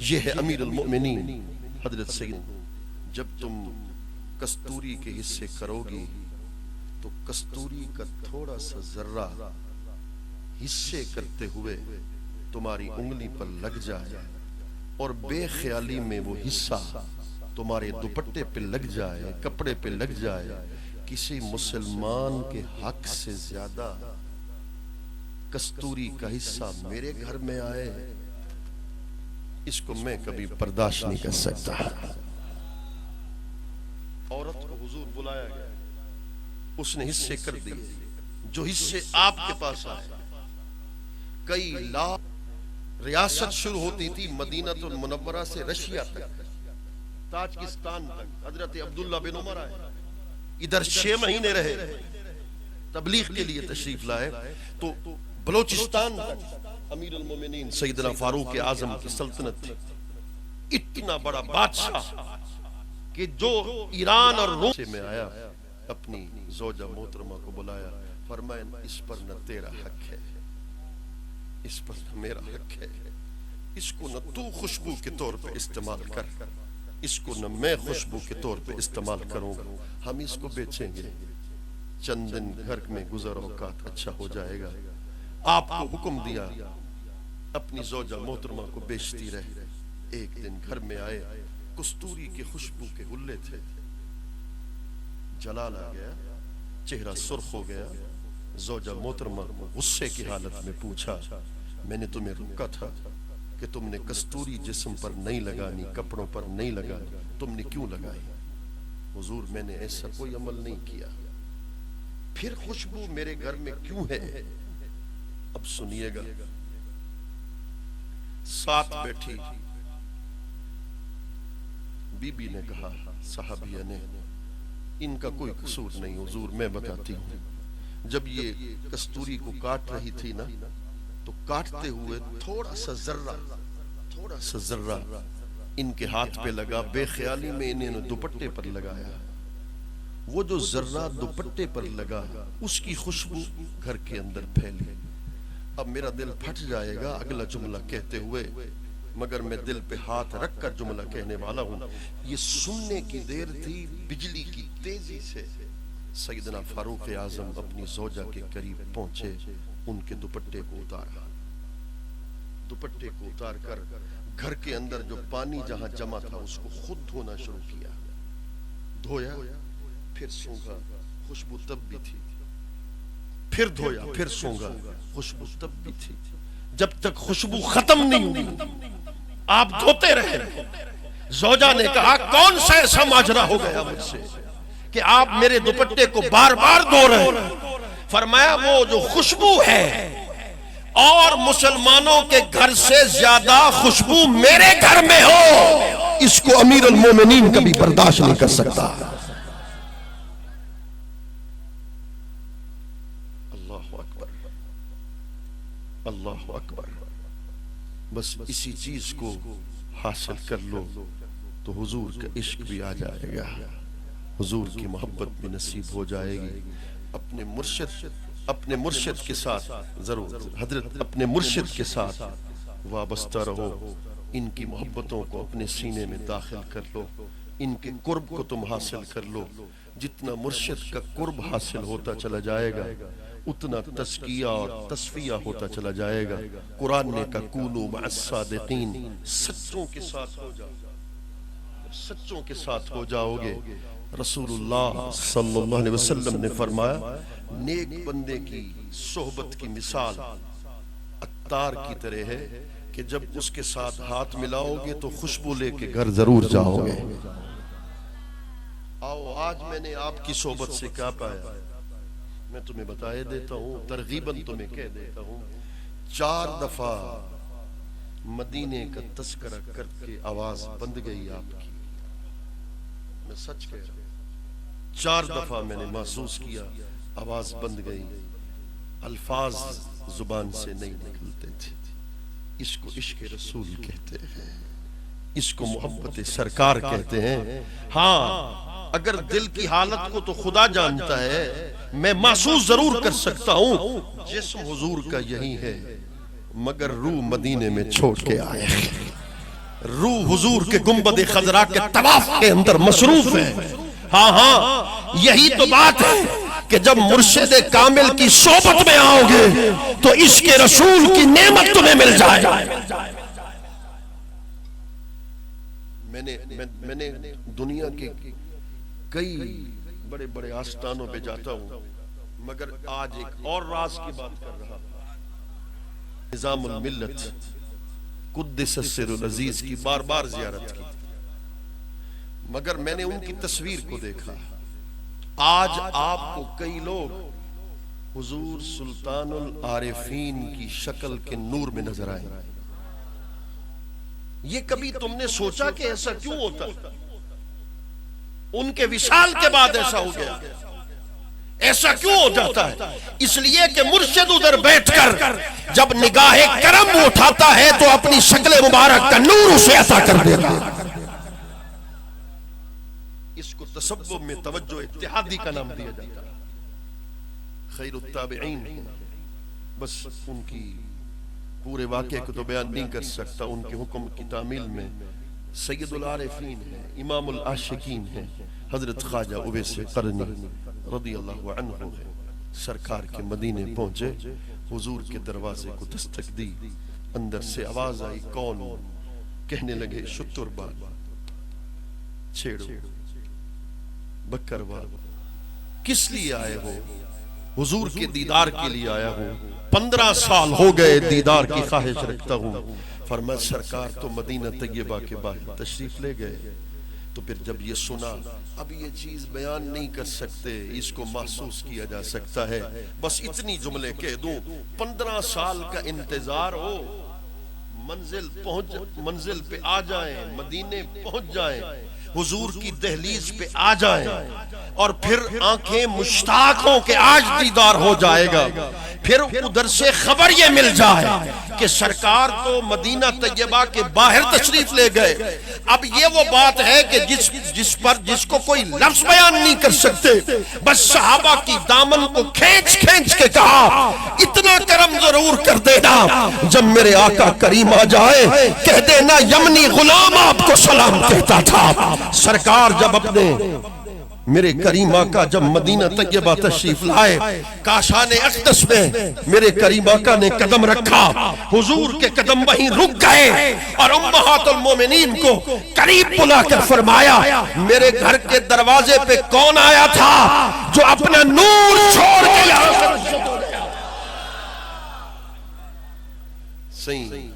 [SPEAKER 1] یہ ہے امیر المؤمنین حضرت سید، جب تم کستوری کے حصے کرو گی تو کستوری کا تھوڑا سا ذرہ حصے کرتے ہوئے تمہاری انگلی پر لگ جائے اور بے خیالی میں وہ حصہ تمہارے دوپٹے پہ لگ جائے، کپڑے پہ لگ جائے، کسی مسلمان کے حق سے زیادہ کستوری کا حصہ میرے گھر میں آئے، اس کو میں کبھی برداشت نہیں کر سکتا۔ عورت کو حضور بلایا گیا، اس نے حصے کر دیے، جو حصے آپ کے پاس آئے۔ کئی لاکھ ریاست شروع ہوتی تھی مدینہ المنورہ سے رشیا تک، تاجکستان تک۔ حضرت عبداللہ بن عمر آئے، ادھر 6 مہینے رہے، تبلیغ کے لیے تشریف لائے، تو بلوچستان تک امیر المومنین سیدنا فاروق اعظم کی سلطنت تھی۔ اتنا بڑا بادشاہ کہ جو ایران اور روم سے میں آیا، اپنی زوجہ محترمہ کو بلایا، فرمایا اس پر نہ تیرا حق ہے، اس پر نہ میرا حق ہے، اس کو نہ تو خوشبو کے طور پہ استعمال کر، اس کو نہ میں خوشبو کے طور پہ استعمال کروں گا، ہم اس کو بیچیں گے، چند دن گھر میں گزر اوقات اچھا ہو جائے گا۔ آپ کو حکم دیا، اپنی زوجہ محترمہ کو بیچتی رہے۔ ایک دن گھر میں آئے، کستوری کے خوشبو کے حلے تھے، جلال آ گیا، چہرہ سرخ ہو گیا۔ زوجہ محترمہ کو غصے کی حالت میں پوچھا، میں نے تمہیں روکا تھا کہ تم نے کستوری جسم پر نہیں لگانی، کپڑوں پر نہیں لگانی، تم نے کیوں لگائی؟ حضور میں نے ایسا کوئی عمل نہیں کیا، پھر خوشبو میرے گھر میں کیوں ہے؟ اب سنیے گا، ساتھ بیٹھی بی بی نے کہا، صحابیہ نے، ان کا کوئی قصور نہیں حضور، میں بتاتی ہوں۔ جب یہ کستوری کو کاٹ رہی تھی نا، تو کاٹتے ہوئے تھوڑا سا ذرہ ان کے ہاتھ پہ لگا، بے خیالی میں انہیں نے دوپٹے پر لگایا، وہ جو ذرہ دوپٹے پر لگا اس کی خوشبو گھر کے اندر پھیلی۔ اب میرا دل پھٹ جائے گا اگلا جملہ کہتے ہوئے، مگر میں دل پہ ہاتھ رکھ کر جملہ کہنے والا ہوں۔ یہ سننے کی دیر تھی، بجلی کی تیزی سے سیدنا فاروق اعظم اپنی زوجہ کے قریب پہنچے، ان کے دوپٹے کو اتارا، دوپٹے کو اتار کر گھر کے اندر جو پانی جہاں جمع تھا اس کو خود دھونا شروع کیا، دھویا، پھر سونگا، خوشبو تب بھی تھی، پھر دھویا، پھر سونگا، خوشبو تب بھی تھی، جب تک خوشبو ختم نہیں ہوئی آپ دھوتے رہے۔ زوجہ نے کہا، کون سا ایسا ماجرا ہو گیا مجھ سے کہ آپ میرے دوپٹے کو بار بار دھو رہے ہیں؟ فرمایا وہ جو خوشبو ہے، اور مسلمانوں کے گھر سے زیادہ خوشبو میرے گھر میں ہو اس کو امیر المومنین کبھی برداشت نہیں کر سکتا۔ اللہ اکبر، اللہ اکبر۔ بس اسی چیز کو حاصل کر لو تو حضور کا عشق بھی آ جائے گا، حضور کی محبت بھی نصیب ہو جائے گی۔ اپنے مرشد کے ساتھ ضرور حضرت اپنے مرشد کے ساتھ وابستہ رہو، ان کی محبتوں کو اپنے سینے میں داخل کر لو، ان کے قرب کو تم حاصل کر لو۔ جتنا مرشد کا قرب حاصل ہوتا چلا جائے گا اتنا تزکیہ اور تصفیہ ہوتا چلا جائے گا۔ قرآن نے کہا کونوا مع الصادقین، سچوں کے ساتھ ہو جاؤ، سچوں کے ساتھ ہو جاؤ گے۔ رسول اللہ صلی اللہ علیہ وسلم نے فرمایا نیک بندے کی صحبت کی مثال عطار کی طرح ہے کہ جب اس کے ساتھ ہاتھ ملاؤ گے تو خوشبو لے کے گھر ضرور جاؤ گے۔ آؤ آج میں نے آپ کی صحبت سے کیا پایا، میں تمہیں بتائے دیتا ہوں، ترغیباً تمہیں کہہ دیتا ہوں۔ 4 دفعہ مدینے کا تذکرہ کر کے آواز بند گئی آپ کی، میں سچ کہہ رہا ہوں۔ 4 دفعہ میں نے محسوس کیا آواز بند گئی، الفاظ زبان سے نہیں نکلتے تھے۔ اس کو عشق رسول کہتے ہیں، اس کو محبت سرکار کہتے ہیں۔ ہاں اگر دل کی حالت کو تو خدا جانتا ہے، میں محسوس ضرور کر سکتا ہوں جسم حضور کا یہی ہے، مگر روح مدینے میں چھوڑ کے آئے، روح حضور کے گنبد خضرا کے طواف کے اندر مصروف ہے۔ ہاں ہاں یہی تو بات ہے کہ جب مرشد کامل کی صحبت میں آؤ گے تو عشق رسول کی نعمت تمہیں مل جائے۔ میں نے دنیا کے کئی بڑے بڑے آستانوں پہ جاتا ہوں، مگر آج ایک اور راز کی بات کر رہا ہوں۔ نظام الملت قدس السر العزیز کی بار بار زیارت کی، مگر میں نے ان کی تصویر کو دیکھا۔ آج آپ کو کئی لوگ حضور سلطان العارفین کی شکل کے نور میں نظر آئے۔ یہ کبھی تم نے سوچا کہ ایسا کیوں ہوتا؟ ان کے وصال کے بعد ایسا ہو گیا، ایسا کیوں ہو جاتا ہے؟ اس لیے کہ مرشد ادھر بیٹھ کر جب نگاہ کرم اٹھاتا ہے تو اپنی شکل مبارک کا نور اسے عطا کر دیتا ہے۔ اس کو تصوف میں توجہ اتحادی کا نام دیا جاتا ہے۔ خیر التابعین، بس ان کی پورے واقعے کو تو بیان نہیں کر سکتا، ان کے حکم کی تعمیل میں سید العارفین ہیں، امام العاشقین ہیں، حضرت خواجہ اویس قرنی رضی اللہ عنہ ہے۔ سرکار کے مدینے پہنچے، حضور کے دروازے کو دستک دی، اندر سے آواز آئی کون؟ کہنے لگے شتر بال، چھیڑو، بکروال۔ کس لیے آئے ہو؟ حضور کے دیدار کے لیے آیا ہوں، 15 سال ہو گئے دیدار کی خواہش رکھتا ہوں۔ فرمایا سرکار تو مدینہ طیبہ کے باہر تشریف لے گئے۔ تو پھر جب یہ سنا، اب یہ چیز بیان نہیں کر سکتے، اس کو محسوس کیا جا سکتا ہے، بس اتنی جملے کہہ دوں، 15 سال کا انتظار ہو، منزل پہ آ جائیں، مدینے پہنچ جائیں، حضور کی دہلیز پہ آ جائیں، اور پھر آنکھیں مشتاق ہوں کہ آج دیدار ہو جائے گا، پھر ادھر سے خبر یہ مل جائے کہ سرکار تو مدینہ طیبہ کے باہر تشریف لے گئے۔ اب یہ وہ بات ہے کہ جس کو کوئی لفظ بیان نہیں کر سکتے، بس صحابہ کی دامن کو کھینچ کے کہا اتنا کرم ضرور کر دینا، جب میرے آقا کریم آ جائے کہہ دینا یمنی غلام آپ کو سلام کہتا تھا۔ سرکار جب اپنے میرے کریم آقا جب مدینہ طیبہ تشریف لائے، کاشان اقدس میں میرے کریم آقا نے قدم رکھا، حضور کے قدم وہیں رک گئے، اور امہات المومنین کو قریب بلا کر فرمایا میرے گھر کے دروازے پہ کون آیا تھا جو اپنا نور چھوڑ کے یہاں سے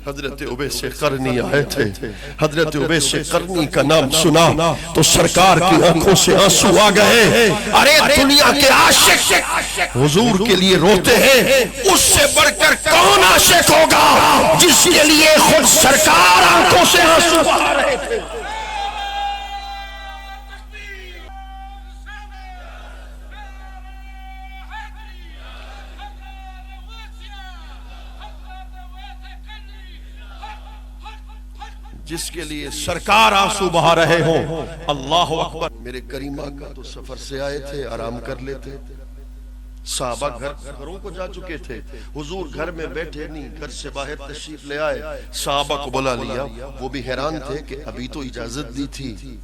[SPEAKER 1] حضرت اویس قرنی آئے تھے۔ حضرت اویس قرنی کا نام سنا تو سرکار کی آنکھوں سے آنسو آ گئے۔ ارے دنیا کے عاشق حضور کے لیے روتے ہیں، اس سے بڑھ کر کون عاشق ہوگا جس کے لیے خود سرکار آنکھوں سے آنسو آ رہے تھے۔ جس کے لیے سرکار آنسو بہا رہے ہوں. اللہ اکبر. میرے کریم آقا تو سفر سے آئے تھے، آرام کر لیتے. صحابہ گھروں کو جا چکے تھے، حضور گھر میں بیٹھے نہیں، گھر سے باہر تشریف لے آئے. صحابہ کو بلا لیا. وہ بھی حیران تھے کہ ابھی تو اجازت دی تھی،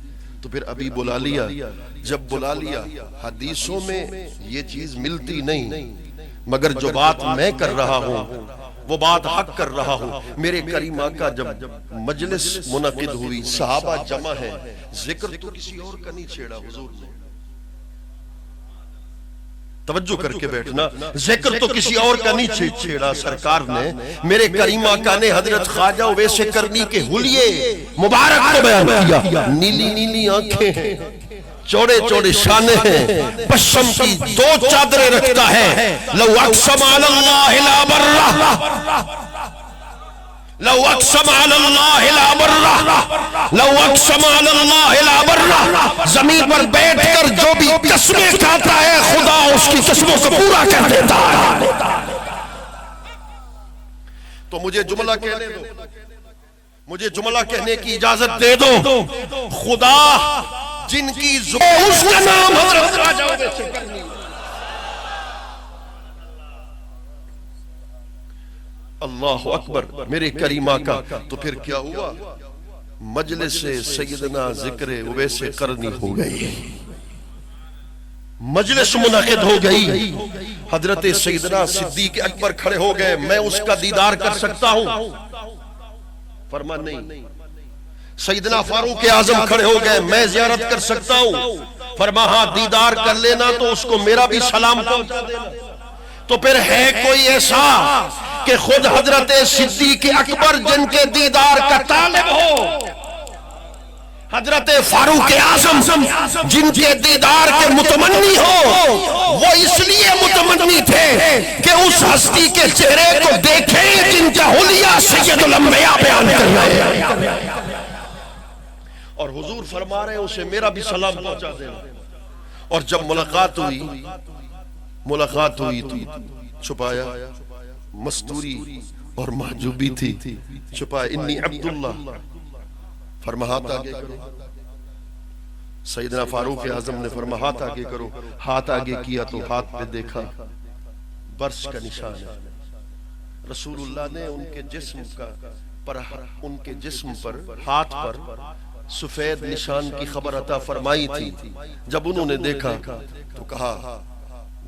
[SPEAKER 1] تو پھر ابھی بلا لیا. جب بلا لیا، حدیثوں میں یہ چیز ملتی نہیں، مگر جو بات میں کر رہا ہوں وہ بات حق کر رہا ہوں. میرے کریم آقا جب مجلس منعقد ہوئی، صحابہ جمع ہیں، ذکر تو کسی اور کا نہیں چھیڑا حضور نے. توجہ کر کے بیٹھنا، ذکر تو کسی اور کا نہیں چھیڑا سرکار نے. میرے کریم آقا نے حضرت خواجہ اویس کرنی کے حلیے مبارک کو بیان کیا. نیلی نیلی آنکھیں ہیں، چوڑے چوڑے شانے ہیں، پشم کی 2 چادریں رکھتا ہے. لو اقسم علی اللہ لا برہ، لو اقسم علی اللہ لا برہ، لو اقسم علی اللہ لا برہ. زمین پر بیٹھ کر جو بھی قسمیں کھاتا ہے، خدا اس کی قسموں کو پورا کر دیتا ہے. تو مجھے جملہ کہنے دو، مجھے جملہ کہنے کی اجازت دے دو. خدا جن کی زبان، اس کا نام حضرت خواجہ اویس کرنی. اللہ اکبر. میرے کریم آقا تو پھر کیا ہوا؟ مجلس سیدنا ذکر اویس قرنی ہو گئی، مجلس منعقد ہو گئی. حضرت سیدنا صدیق اکبر کھڑے ہو گئے. میں اس کا دیدار کر سکتا ہوں؟ فرما نہیں. سیدنا فاروق اعظم کھڑے ہو گئے. میں زیارت کر سکتا ہوں؟ فرما ہاں، دیدار کر لینا تو اس کو میرا بھی سلام پہنچا دینا. تو پھر ہے کوئی ایسا کہ خود حضرت صدیق اکبر جن کے دیدار کا طالب ہو، حضرت فاروق اعظم جن کے دیدار کے متمنی ہو، وہ اس لیے متمنی تھے کہ اس ہستی کے چہرے کو دیکھیں جن کا حلیہ سید الانبیاء بیان کر رہے ہیں. اور حضور فرما رہے ہیں اسے میرا بھی سلام پہنچا دینا. اور جب ملاقات ہوئی تو چھپایا، مستوری اور محجوبی تھی، چھپایا. انی عبداللہ. فرما ہاتھ آگے کرو. سیدنا فاروق اعظم نے فرما ہاتھ آگے کرو. ہاتھ آگے کیا تو ہاتھ پہ دیکھا برش کا نشان ہے. رسول اللہ نے ان کے جسم پر ہاتھ پر سفید نشان کی خبر عطا فرمائی تھی. جب انہوں نے دیکھا تو کہا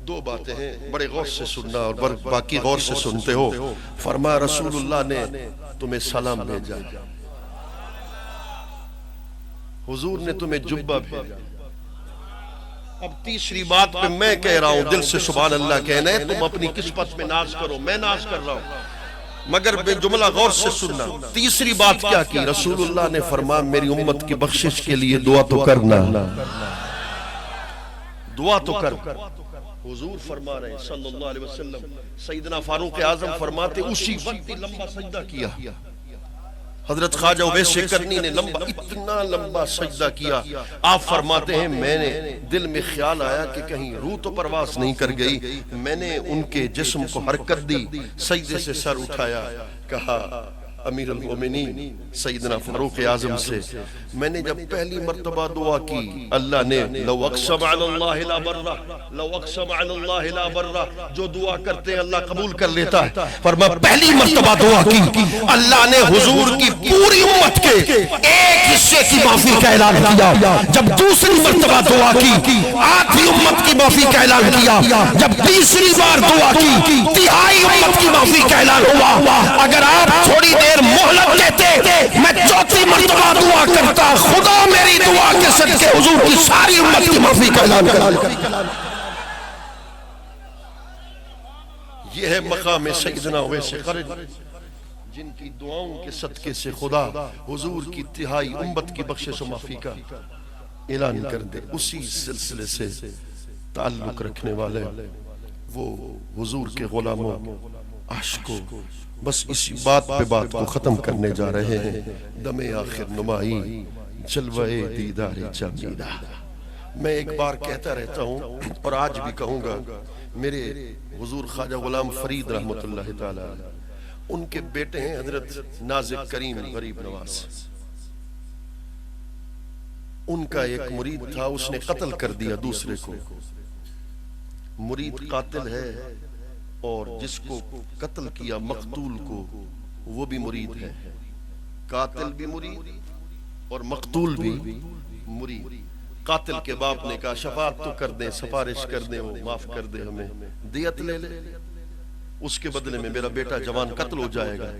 [SPEAKER 1] 2 باتیں ہیں، بڑے غور سے سننا اور باقی غور سے سنتے ہو. فرمایا رسول اللہ نے تمہیں سلام بھیجا، حضور نے تمہیں جبہ بھیجا. اب تیسری بات پہ میں کہہ رہا ہوں، دل سے سبحان اللہ کہنا ہے. تم اپنی قسمت میں ناز کرو، میں ناز کر رہا ہوں، مگر بے جملہ غور سے سننا. تیسری بات کیا کی؟ رسول اللہ نے فرمایا میری امت کی بخشش کے لیے دعا تو کرنا، دعا تو کر. حضور فرما رہے ہیں صلی اللہ علیہ وسلم. سیدنا فاروق اعظم فرماتے اسی وقت لمبا سجدہ کیا. حضرت خواجہ اویس کرنی نے اتنا لمبا سجدہ کیا. آپ فرماتے ہیں میں نے دل میں خیال آیا کہ کہیں روح تو پرواز نہیں کر گئی. میں نے ان کے جسم کو حرکت دی، سجدے سے سر اٹھایا، کہا امیر المومنین سیدنا فاروق اعظم سے میں نے جب پہلی مرتبہ دعا کی، اللہ نے لو اقسم علی اللہ لا برہ، لو اقسم علی اللہ لا برہ، جو دعا کرتے ہیں اللہ قبول کر لیتا ہے. فرمایا پہلی مرتبہ دعا کی، اللہ نے حضور کی پوری امت کے ایک حصے کی معافی کا اعلان کیا. جب دوسری مرتبہ دعا کی، آدھی امت کی معافی کا اعلان کیا. جب تیسری بار دعا کی، تہائی امت کی معافی کا اعلان ہوا. اگر آپ تھوڑی دیر محلت لیتے، میں چوتھی مرتبہ دعا کرتا، خدا میری دعا کے صدقے حضور کی ساری امت کی معافی کا اعلان کرتا. یہ ہے مقام سیدنا اویس قرنی جن کی دعاؤں کے صدقے سے خدا حضور کی تہائی امت کی بخشش و معافی کا اعلان کر دے. اسی سلسلے سے تعلق رکھنے والے وہ حضور کے غلاموں عاشقوں بس اسی بات پہ بات کو ختم کرنے جا رہے ہیں. دم آخر نمائی جلوہ دیدار جمیلہ. میں ایک بار کہتا رہتا ہوں اور آج بھی کہوں گا، میرے حضور خواجہ غلام فرید رحمت اللہ تعالی ان کے بیٹے ہیں حضرت نازک کریم غریب نواز. ان کا ایک مرید تھا، اس نے قتل کر دیا دوسرے کو. مرید قاتل ہے اور جس کو قتل کیا مقتول کو وہ بھی مرید ہے. قاتل بھی مرید اور مقتول بھی مرید. قاتل کے باپ نے کہا شفاعت تو کر دیں، سفارش کر دیں، وہ معاف کر دیں، ہمیں دیت لے لے، اس کے بدلے میں میرا بیٹا جوان قتل ہو جائے گا.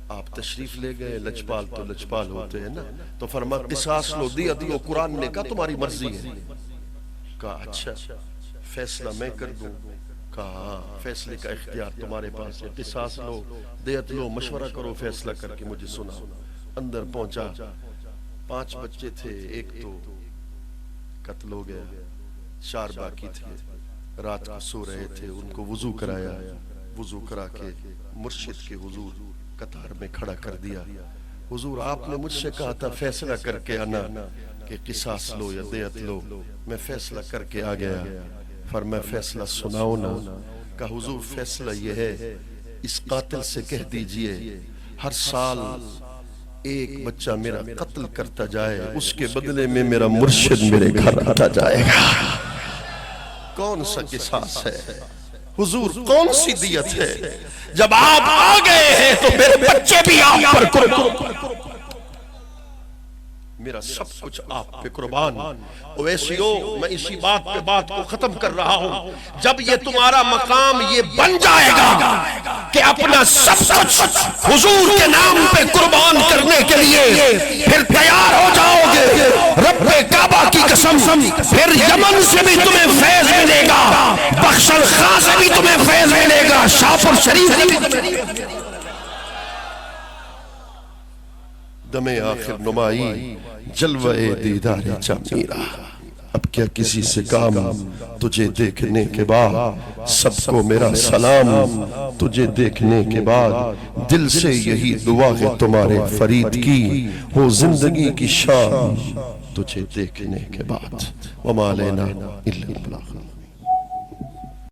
[SPEAKER 1] آپ تشریف لے گئے. لجپال تو لجپال ہوتے ہیں نا، تو فرما قصاص لو، دیت لو. قرآن نے کہا تمہاری مرضی ہے. کہا اچھا فیصلہ میں کر دوں. کہا ہاں فیصلے کا اختیار تمہارے پاس ہے. قصاص لو، دیت لو، مشورہ کرو، فیصلہ کر کے مجھے سناؤ. اندر پہنچا. 5 بچے تھے، ایک تو قتل ہو گیا، 4 باقی تھے. رات کو سو رہے تھے. ان کو وضو کرایا، وضو کرا کے مرشد کے حضور قطار میں کھڑا کر دیا. حضور آپ نے مجھ سے کہا تھا فیصلہ کر کے آنا کہ قصاص لو یا دیت لو. میں فیصلہ کر کے آ گیا. فرمایا فیصلہ سناؤ نا. کہا حضور فیصلہ یہ ہے، اس قاتل سے کہہ دیجئے ہر سال ایک بچہ میرا قتل کرتا جائے، اس کے بدلے میں میرا مرشد میرے گھر آتا جائے گا. کون سا قصاص ہے حضور؟ کون سی دیت ہے؟ جب آپ آ گئے ہیں تو میرے بچے بھی آپ پر قربان، میرا سب کچھ آپ پہ قربان. اویسیو میں اسی بات پہ بات کو ختم کر رہا ہوں. جب یہ تمہارا مقام یہ بن جائے گا کہ اپنا سب کچھ حضور کے نام پہ قربان کرنے کے لیے پھر تیار ہو جاؤ گے، رب کعبہ کی قسم پھر یمن سے بھی تمہیں فیض ملے گا، بخشل خاں سے بھی تمہیں فیض ملے گا، شاپور شریف سے بھی. دم آخر نمائی جلوہ دیدار جمیرہ. اب کیا کسی سے کام، تجھے دیکھنے کے بعد سب کو میرا سلام. تجھے دیکھنے کے بعد دل سے یہی دعا ہے تمہارے فرید کی، ہو زندگی کی شان تجھے دیکھنے کے بعد. وما لینا الا البلاغ.